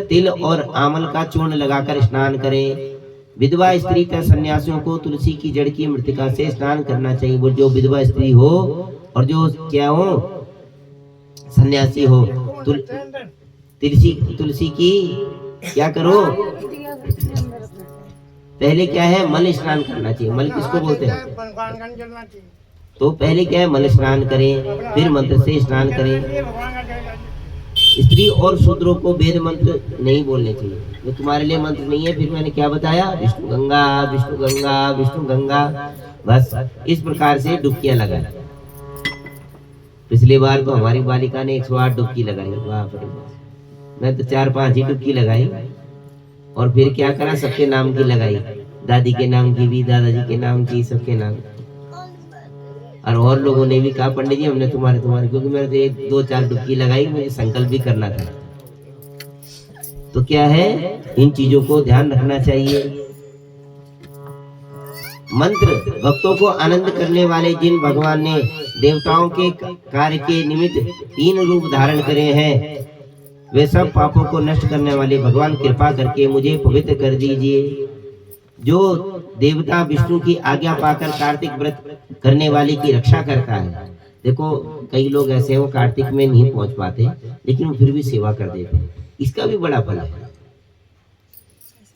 तिल और आमल का चूर्ण लगाकर स्नान करे। विधवा स्त्री तथा सन्यासियों को तुलसी की जड़ की मृतिका से स्नान करना चाहिए। वो जो विधवा स्त्री हो और जो क्या हो, सन्यासी हो, तुलसी की क्या करो? पहले क्या है? मल स्नान करना चाहिए। मल किसको बोलते हैं? तो पहले क्या है? मल स्नान करें, फिर मंत्र से स्नान करें। स्त्री और शूद्रों को वेद मंत्र नहीं बोलने चाहिए, वो तुम्हारे लिए मंत्र नहीं है। फिर मैंने क्या बताया? विष्णु गंगा विष्णु गंगा विष्णु गंगा, बस इस प्रकार से डुबकियां लगाए। पिछली बार तो हमारी बालिका ने 108 डुबकी लगाई। वाह, मैं तो 4-5 ही डुबकी लगाई, और फिर क्या करा? सबके नाम की लगाई, दादी के नाम की भी, दादाजी के नाम की, सबके नाम। और लोगों ने भी कहा पंडित जी हमने तुम्हारे, क्योंकि मैंने तो 1-2-4 डुबकी लगाई, मुझे संकल्प भी करना था। तो क्या है, इन चीजों को ध्यान रखना चाहिए। मंत्र भक्तों को आनंद करने वाले, जिन भगवान ने देवताओं के कार्य के निमित्त 3 रूप धारण करे हैं, वे सब पापों को नष्ट करने वाले भगवान कृपा करके मुझे पवित्र कर दीजिए। जो देवता विष्णु की आज्ञा पाकर कार्तिक व्रत करने वाले की रक्षा करता है। देखो कई लोग ऐसे हो कार्तिक में नहीं पहुंच पाते, लेकिन फिर भी सेवा कर देते हैं, इसका भी बड़ा फल है।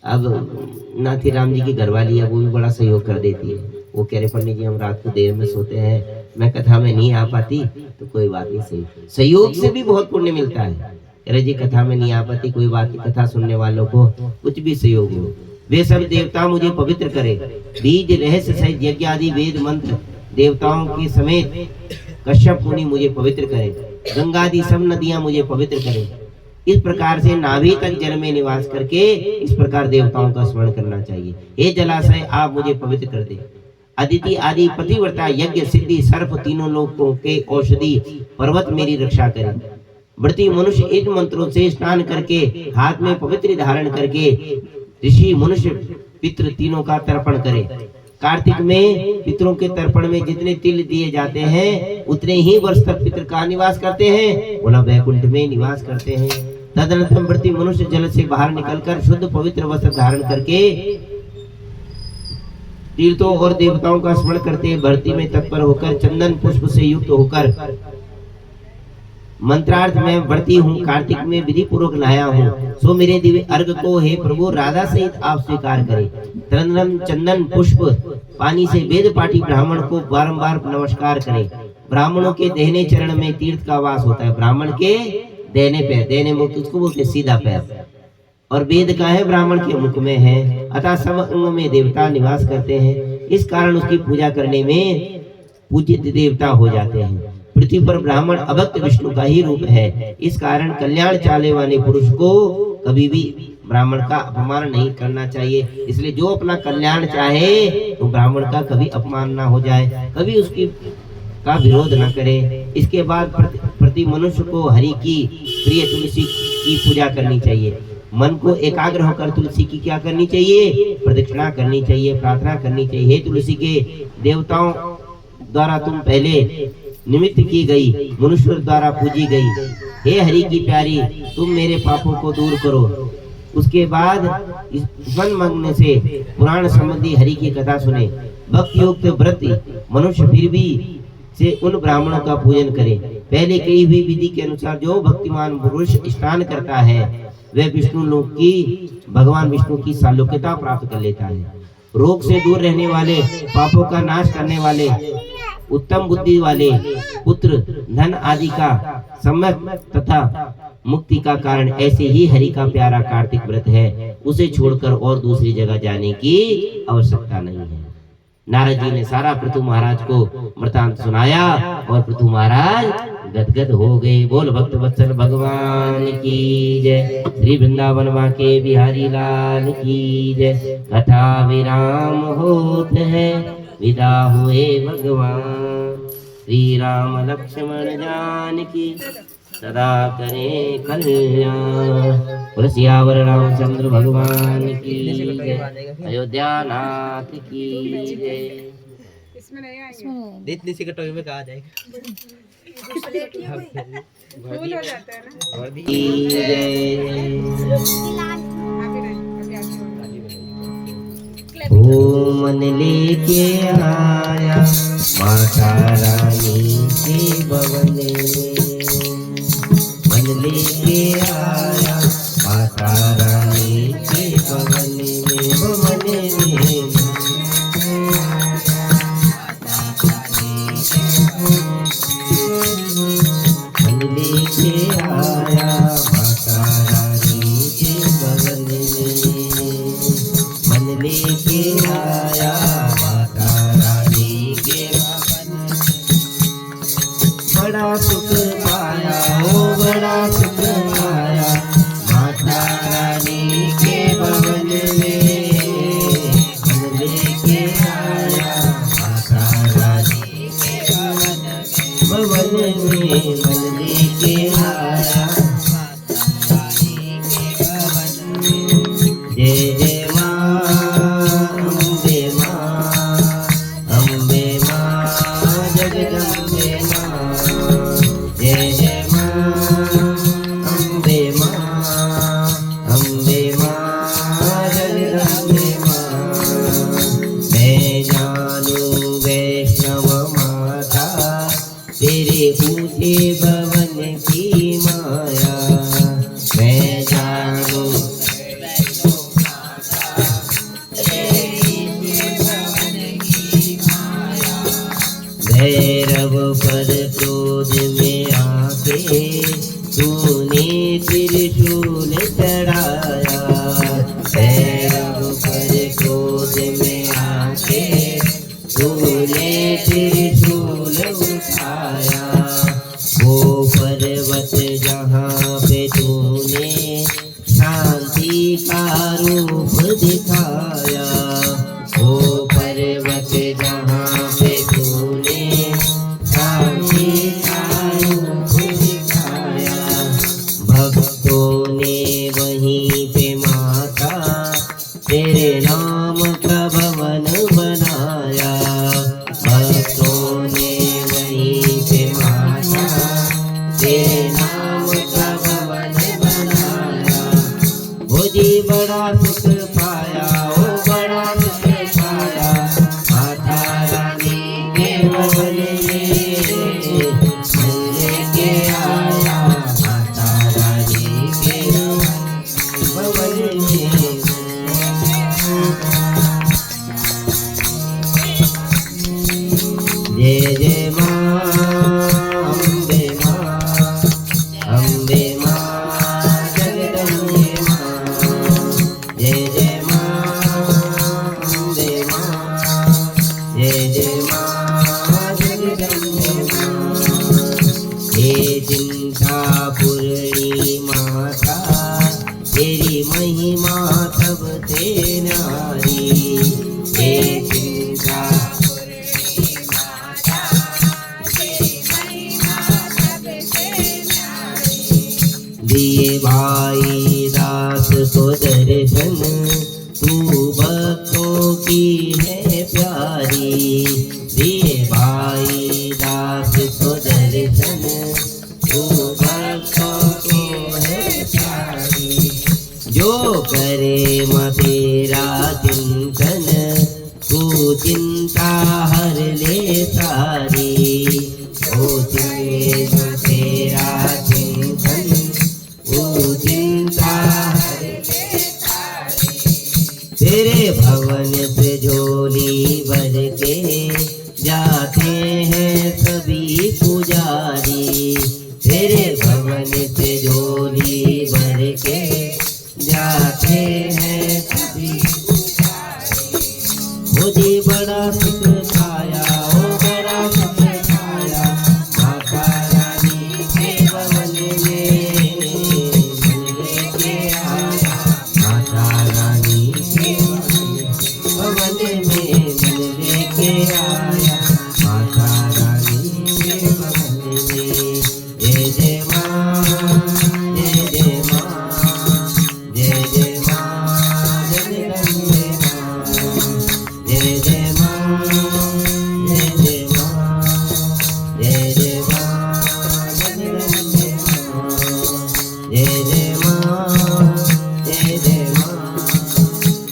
अब नाथी राम जी की घरवाली है, वो भी बड़ा सहयोग कर देती है। वो कह रहे पंडित जी हम रात को देर में सोते हैं, मैं कथा में नहीं आ पाती, तो कोई बात नहीं, सही सहयोग से भी बहुत पुण्य मिलता है। अरे जी कथा में नहीं आ पाती, कोई बात नहीं, कथा सुनने वालों को कुछ भी सहयोग हो। वे सब देवता मुझे पवित्र करे। बीज रहस्य सहित यज्ञ आदि वेद मंत्र देवताओं के समेत कश्यप मुनि मुझे पवित्र करे। गंगा आदि सब नदियां मुझे पवित्र करें। इस प्रकार से नाभि तक जल में निवास करके इस प्रकार देवताओं का स्मरण करना चाहिए। हे जलाशय आप मुझे पवित्र कर दे। अदिति आदि पतिव्रता यज्ञ सिद्धि सर्प तीनों लोगों के औषधि पर्वत मेरी रक्षा करें। व्रती मनुष्य इन मंत्रों से स्नान करके हाथ में पवित्र धारण करके ऋषि मनुष्य पितृ तीनों का तर्पण करे। कार्तिक में पितरों के तर्पण में जितने तिल दिए जाते हैं उतने ही वर्ष तक पितृ का निवास करते हैं, बोला वैकुंठ में निवास करते हैं। तदनंतर व्रती मनुष्य जल से बाहर निकलकर शुद्ध पवित्र वस्त्र धारण करके तीर्थों और देवताओं का स्मरण करते भक्ति में तत्पर होकर चंदन पुष्प से युक्त होकर मंत्रार्थ में व्रती हूँ। कार्तिक में विधि पूर्वक नहाया हूँ, सो मेरे दिव्य अर्घ को हे प्रभु राधा सहित आप स्वीकार करें। तरंदन चंदन पुष्प पानी से वेद पाठी ब्राह्मण को बारंबार नमस्कार करें। ब्राह्मणों के दाहिने चरण में तीर्थ का वास होता है। ब्राह्मण के दाहिने पैर, दाहिने मुख उसको बोलते सीधा पैर, और वेद का है ब्राह्मण के मुख में है, अतः सब अंग में देवता निवास करते हैं। इस कारण उसकी पूजा करने में पूजित देवता हो जाते हैं। पृथ्वी पर ब्राह्मण अभक्त विष्णु का ही रूप है। इस कारण कल्याण चाहने वाले पुरुष को कभी भी ब्राह्मण का अपमान नहीं करना चाहिए। इसलिए जो अपना कल्याण चाहे तो ब्राह्मण का कभी अपमान ना हो जाए, कभी उसकी का विरोध न करे। इसके बाद प्रति मनुष्य को हरि की प्रिय तुलसी की पूजा करनी चाहिए। मन को एकाग्र होकर तुलसी की क्या करनी चाहिए? प्रदक्षिणा करनी चाहिए, प्रार्थना करनी चाहिए। हे तुलसी के देवताओं द्वारा तुम पहले निमित्त की गई, मनुष्य द्वारा पूजी गई। हे हरि की प्यारी, तुम मेरे पापों को दूर करो। उसके बाद इस वन मग्न से पुराण संबंधी हरि की कथा सुने। भक्ति युक्त व्रत मनुष्य फिर भी से उन ब्राह्मणों का पूजन करे। पहले कही हुई विधि के अनुसार जो भक्तिमान पुरुष स्नान करता है वह विष्णु लोक की भगवान विष्णु की सालोक्यता प्राप्त कर लेता है। रोग से दूर रहने वाले, पापों का नाश करने वाले, उत्तम बुद्धि वाले, पुत्र धन आदि का सम्यक तथा मुक्ति का कारण ऐसे ही हरि का प्यारा कार्तिक व्रत है, उसे छोड़कर और दूसरी जगह जाने की आवश्यकता नहीं है। नारद जी ने सारा पृथु महाराज को वृतांत सुनाया और पृथु महाराज गदगद हो गए। बोल भक्त वत्सल भगवान की जय, श्री वृंदावन वाके बिहारी लाल की जय। कथा विराम होत है, विदा हुए भगवान। श्री राम लक्ष्मण जानकी सदा करें कल्याण। सियावर रामचंद्र भगवान की जय, अयोध्या नाथ की जय। इसमें नहीं आएंगे, इतनी सी कटोरी में कहा जाएगा, फूल हो जाता है ना। की जय। ओ मन लेके आया माता रानी के भवन में, मन लेके आया माता रानी के भवन में, भवन में मन लेके आया माता रानी के भवन में, मन लेके आया माता रानी के भवन में। बड़ा सुख पाया, ओ बड़ा सुख पाया माता रानी के भवन में, मन लेके आया माता रानी के भवन में, मन लेके आया माता रानी के भवन में। जय जय माँ अम्बे माँ, अम्बे माँ जगदम्बे माँ, जय जय माँ अम्बे माँ, अम्बे माँ जगदम्बे माँ। मैं जानू वैष्णव माता तेरे ऊँचे भवन की माया, मैं जानू भैरव पर क्रोध में आके तूने त्रिशूल चढ़ाया, भैरव पर क्रोध में आके तूने त्रिशूल उठाया। वो पर्वत जहाँ पे तूने शांति का रूप दिखाया, वो पर्वत जहाँ पे तूने शांति का रूप दिखाया। भक्तों ने वहीं पे माता तेरे नाम का भवन बनाया, भक्तों ने वहीं पे माता तेरे नाम का भवन बनाया। वो जी बड़ा सुख पाया, ओ बड़ा सुख पाया माता रानी के भवन में, मन लेके आया माता रानी के भवन में। जय जय माँ अम्बे माँ, अम्बे माँ जगदम्बे माँ, जय जय माँ अम्बे माँ, जय जय माँ जगदम्बे माँ। हे चिंता पूर्णी माता तेरी महिमा तब ते नारी, हे चिंता दिए भाई दास को दर्शन, तू भक्तों की है प्यारी, दिए भाई दास को दर्शन, तू भक्तों की है प्यारी। जो करे माँ तेरा चिंतन, तू चिंता हर ले सारी, ओ तेरा चिंतन तू चिंता हर ले सारी। तेरे भवन से झोली भर के जाते हैं सभी पुजारी, तेरे मन से झोली भर के जाते हैं सभी। मुझे बड़ा सुख पाया, ओ बड़ा सुख पाया, माता रानी के भवन में मन लेके आया। माता रानी के भवन में मन लेके आया। माता रानी के भवन में। जय जय माँ, जय जय माँ, जय जय माँ जगदम्बे माँ। जय जय माँ, जय जय माँ, जय जय माँ जगदम्बे माँ। जय जय माँ, जय जय माँ,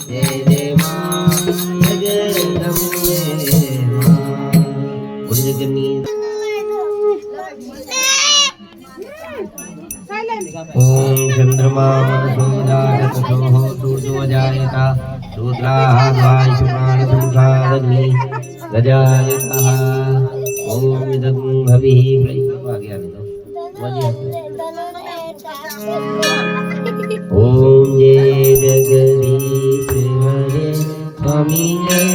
जय जय माँ जगदम्बे माँ। बोल जगन्नी। ओम चंद्रमा मनसोजातसो सूर्योजायता रुद्राग्नि गजायतः। ओम इदं हविः आ गया ओम जय जगदीश हरे स्वामी जय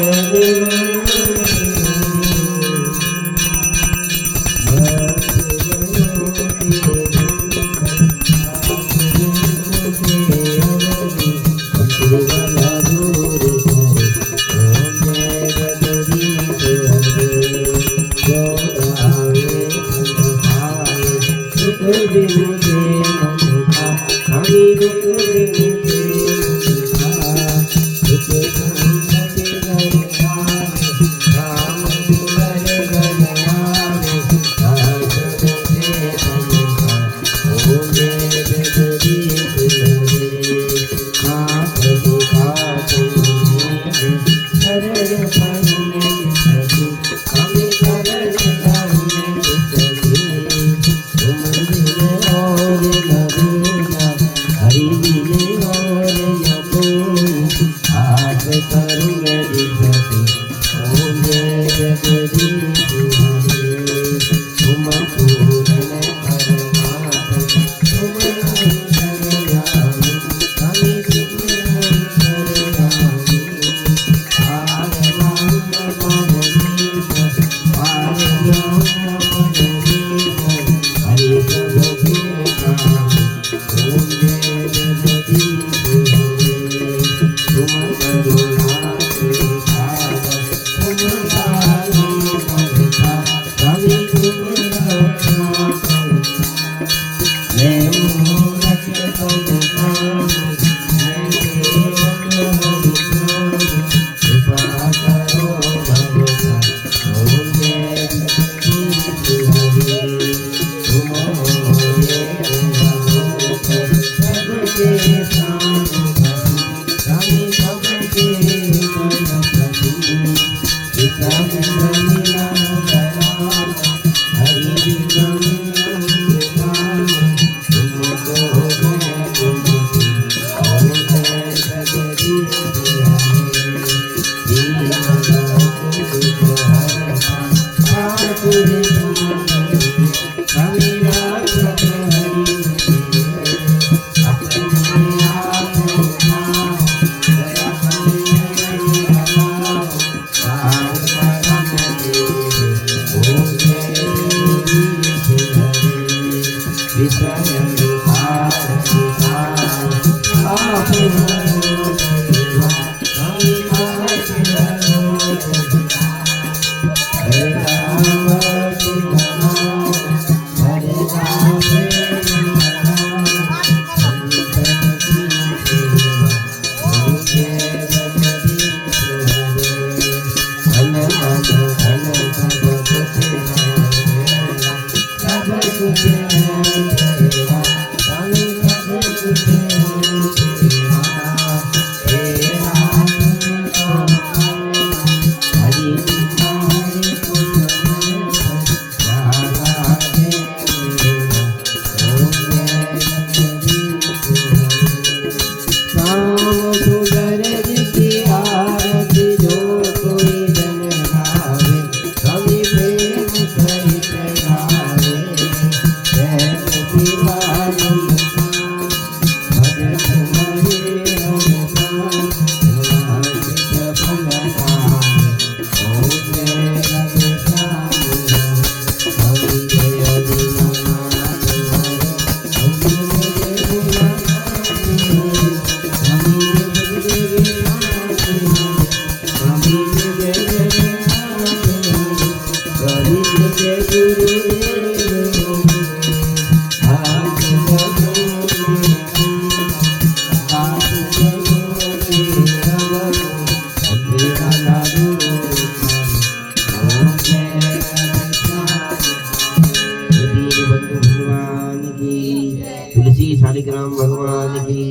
शालिग्राम भगवान की,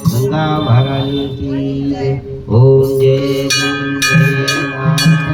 गंगा महारानी की। ओम जय गंगे माता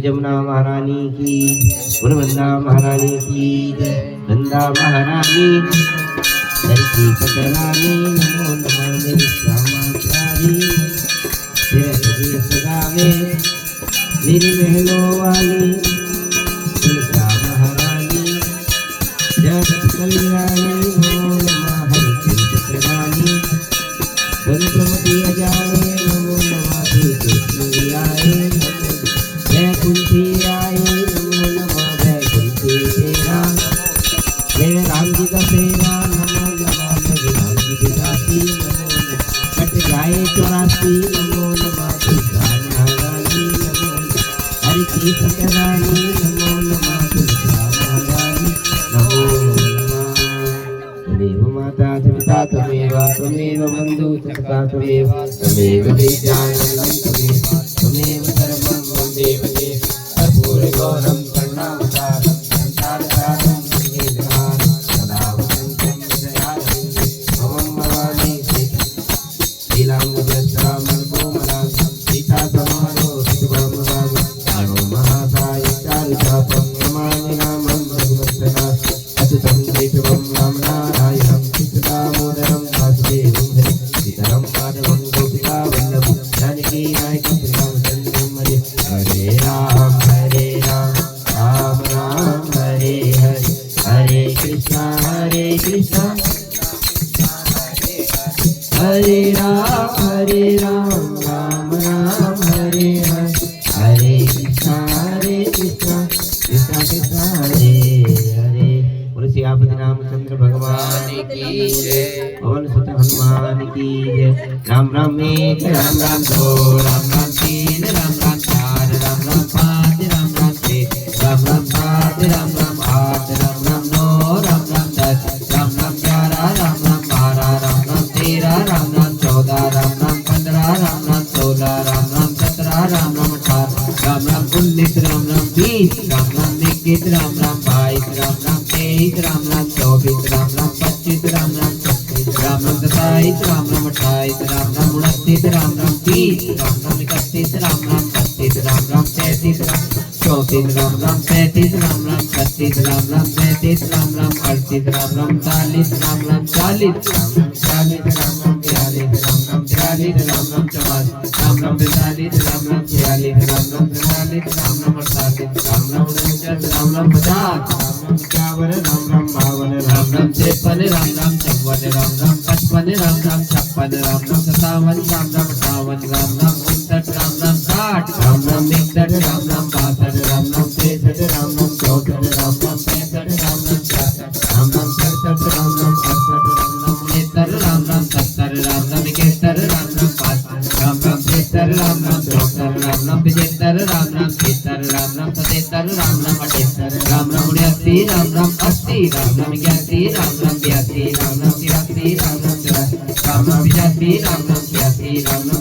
जमुना महारानी की, वृंदा महारानी की, नंदा महारानी, धरती पतरानी, नमो नमः मेरी श्यामाचारी, तेरे सगावे मेरी महलों वाली तुलसा महारानी, जगत कल्याणी, नमो नमः हरि पतरानी, संतमती अजाए, नमो नमः कृष्ण आए, कुंती आई, नमो नमः जय कुंती तेरा, जय राम जी का तेरा, नमो नमः जय राम जी की दासी, नमो नमः कट जाए 84, नमो नमः तुलसा महारानी, नमो नमः हरि की पतरानी, नमो नमः तुलसा महारानी, नमो नमः। तमेव माता पिता त्वमेव बंधु सखा त्वमेव विद्यानंदं त्वमेव सर्वं वन्दे वन्दे कर्पूरगौरं करुणावतारं संसारसारं भुजगेन्द्रहारं सदा वसन्तं हृदयारविन्दे भवं भवानी शीलाङ्गभद्रामलकोमलां सीतासमानो हितवामभागं ताणो महाकाय चारुचापं नमामि रामं भगवत्तरा अच्युतं केशवं रामनारायणं कृष्णदामोदरं वासुदेवं हरिं सीतारां माधवं गोपिकावल्लभं जानकी नायकं श्रीरामचन्द्रं हरे हरे राम राम राम हरे हरे हरे कृष्णा हरे राम राम राम हरे हरे हरे कृष्णा कृष्णा कृष्णा हरे हरे। बोलो श्री आपति रामचंद्र भगवान की जय, पवन सुत हनुमान की जय। राम राम एक, राम राम दो, राम राम तीन, राम राम चार, राम राम पाँच, राम राम छः, राम राम सात, राम राम आठ, राम राम नौ, राम राम 10, राम राम 11, राम राम 12, राम राम 13, राम राम 14, राम राम 15, राम राम 16, राम राम 17, राम राम 18, राम राम 19, राम राम 20, राम राम 21, राम राम 22, राम राम 23, राम राम 24, राम राम 25, राम राम 26, राम राम 27, राम राम 28, राम राम 29, राम राम 30, राम राम 31, राम राम 32, राम राम 33, 34 राम राम 35 राम राम 36 राम राम 37 राम राम 38 राम राम 40 राम राम 40 राम राम 40 राम राम 42 राम राम 43 राम राम 44 राम राम 45 राम राम 46 राम राम 47 राम राम 48 राम राम 49 राम राम 50 राम राम 51 राम राम 52 राम राम 53 राम राम 54 राम राम 55 राम राम 56 राम राम 57 राम राम 58 राम राम 59 राम राम 60 राम राम 61 राम राम 62 राम राम 63 राम राम 64 राम राम 65 राम राम 66 राम राम 67 राम राम 68 राम राम 69 राम राम 70 राम राम 71 राम राम 72 राम राम 73 राम राम 74 राम राम 75 राम राम 76 राम राम 77 राम राम 78 राम राम 79 राम राम 80 राम राम 81 राम राम 82 राम राम 83 राम राम 84 राम राम 85 राम राम 86 राम राम 87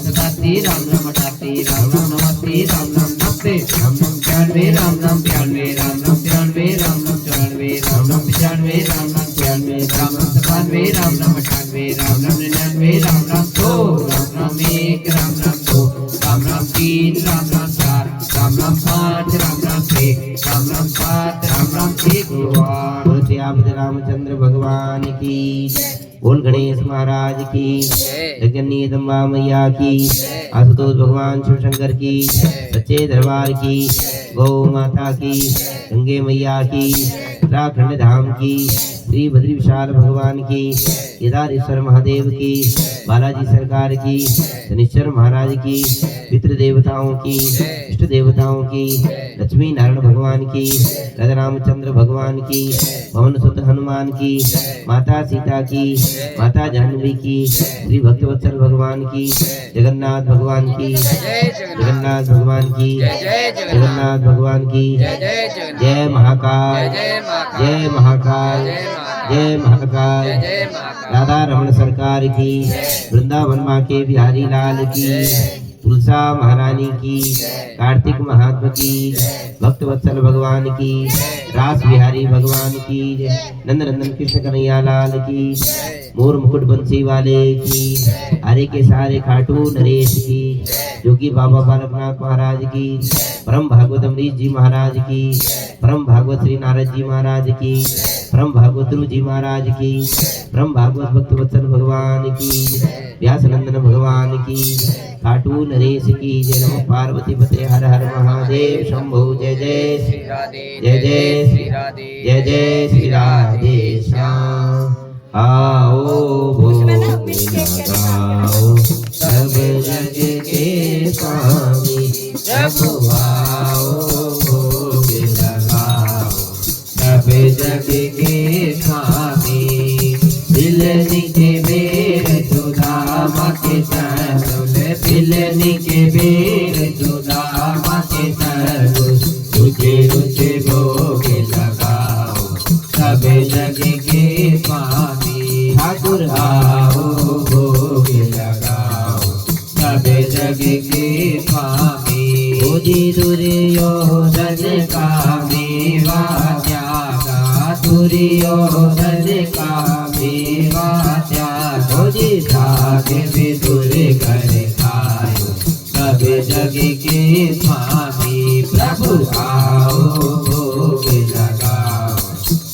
राम राम 88 राम राम 89 राम राम 90 राम राम 91 राम राम 92 राम राम 93 राम राम 94 राम राम 95 राम राम 96 राम राम 97 राम राम 98 राम राम 99 राम राम 2 राम राम 1 राम राम 2 राम राम 3 राम राम 4 राम राम 5 राम राम 6 राम राम 7 राम राम 1 बोल श्री रामचंद्र भगवान की बोल गणेश महाराज की जगन्नी दम्बा मैया की आशुतोष भगवान शिव शंकर की सच्चे दरबार की गौ माता की गंगे मैया की उत्तराखंड धाम की श्री बद्री विशाल भगवान की केदारेश्वर महादेव की बालाजी सरकार की शनिश्चर महाराज की पितृ देवताओं की इष्ट देवताओं की लक्ष्मी नारायण भगवान की राधा रामचंद्र भगवान की पवन सुत हनुमान की माता सीता की माता जाह्नवी की श्री भक्तवत्सल भगवान की जगन्नाथ भगवान की जगन्नाथ भगवान की जगन्नाथ भगवान की जय महाकाल जय महाकाल जय महाकाल राधा रमण सरकार की वृंदावन माँ के बिहारी लाल की तुलसा महारानी की कार्तिक महात्मा की भक्तवत्सल भगवान की रास बिहारी भगवान की नंद नंदन कृष्ण कन्हैया लाल की मोर मुकुट बंसी वाले की हरे के सारे खाटू नरेश की योगी बाबा बालकनाथ महाराज की परम भागवत अमरीश जी महाराज की परम भागवत श्री नारद जी महाराज की परम भागवत ध्रुव जी महाराज की परम भागवत भक्तवत्सल भगवान की व्यासनंदन भगवान की खाटू नरेश की जय नमः पार्वती पते हर हर महादेव शंभो जय जय श्री राधे जय जय श्री राधे जय जय श्री राधे श्याम आओ भोग लगाओ सब जग के स्वामी प्रभु आओ भोग लगाओ सब जग के स्वामी दिलनी के बेर सुदामा के तनुल दिलनी के बेर सुदामा के तनुल तुझे रुझे भोग लगाओ सब जग के स्वामी ठाकुर आओ भोग लगाओ सब जग के स्वामी तुझी दुर्योधन का मेवा त्यागा दुर्योधन का मेवा त्यागा तुझी साग विदुर कर खायो सब जग के स्वामी प्रभु आओ भोग लगाओ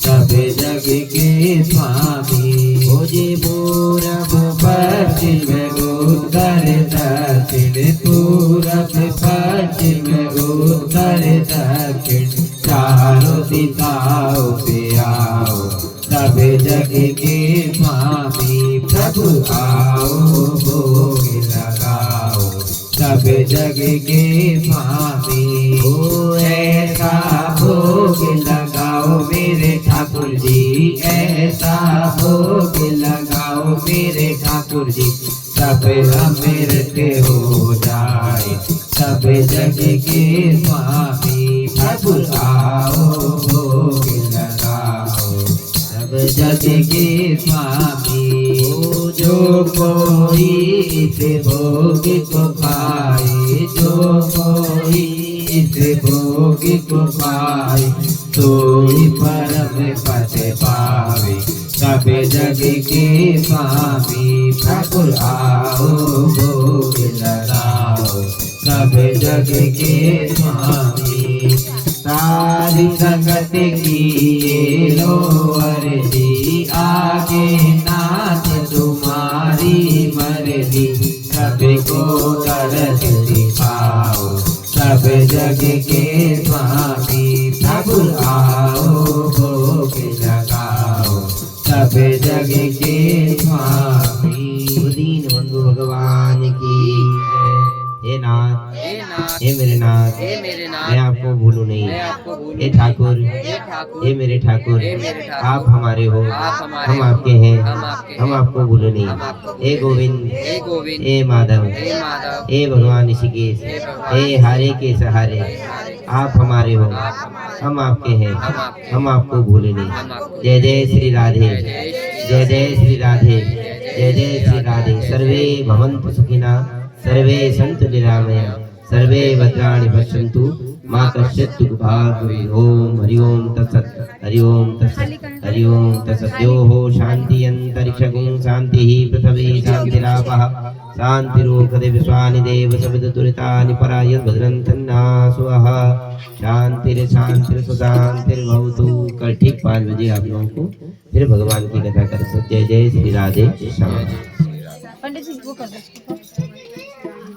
सब जग के स्वामी मुझे पूरब पश्चिम उत्तर दक्षिण पूरब पश्चिम उत्तर दक्षिण चारों दिशाओं पे आओ सब जग के स्वामी प्रभु आओ भोग लगाओ सब जग के स्वामी ओ ऐसा भोग लगाओ मेरे ठाकुर जी ऐसा भोग लगाओ मेरे ठाकुर जी सब अमृत हो जाए सब जग के स्वामी प्रभु आओ भोग लगाओ सब जग के स्वामी जो कोई इस भोग को पाए जो कोई इस भोग को पाए सोई परम पद पावे सब जग के स्वामी ठाकुर आओ भोग लगाओ सब जग के स्वामी सारी संगत की ये लो अर्जी, आगे नाथ तुम्हारी मर्जी, सबको दर्श दिखाओ सब जग के स्वामी, प्रभु आओ भोग लगाओ सब जग के स्वामी। दीन बंधु भगवान की जय। हे नाथ हे मेरे नाथ, मैं आपको भूलूं नहीं। हे ठाकुर हे मेरे ठाकुर, आप हमारे हो, हम आपके हैं, हम आपको भूलूं नहीं। हे गोविंद हे माधव हे भगवान ऋषिकेश, हे हारे के सहारे, आप हमारे हो, हम आपके हैं, हम आपको भूले नहीं। जय जय श्री राधे, जय जय श्री राधे, जय जय श्री राधे। सर्वे भवन्तु सुखिनः, सर्वे सन्तु निरामया, सर्वे भद्राणि पश्यन्तु मा कश्चित् दुःखभाग् भवेत्। ओम हरि ओम तत्सत्, हरि ओम तत्सत्, हरि ओम तत्सत्। यो हो शान्ति अन्तरिक्षं शान्तिः पृथिवी शान्तिरापः शान्तिरोषधे विश्वानि देव सवितुरितानि पराय भद्रं तन्नासुः शान्तिर् शान्तिर् सुशान्तिर्भवतु। कल ठीक 5 बजे आप लोगों को फिर भगवान की कथा कर सकते। जय जय श्री राधे श्याम। पंडित जी वो कर दो।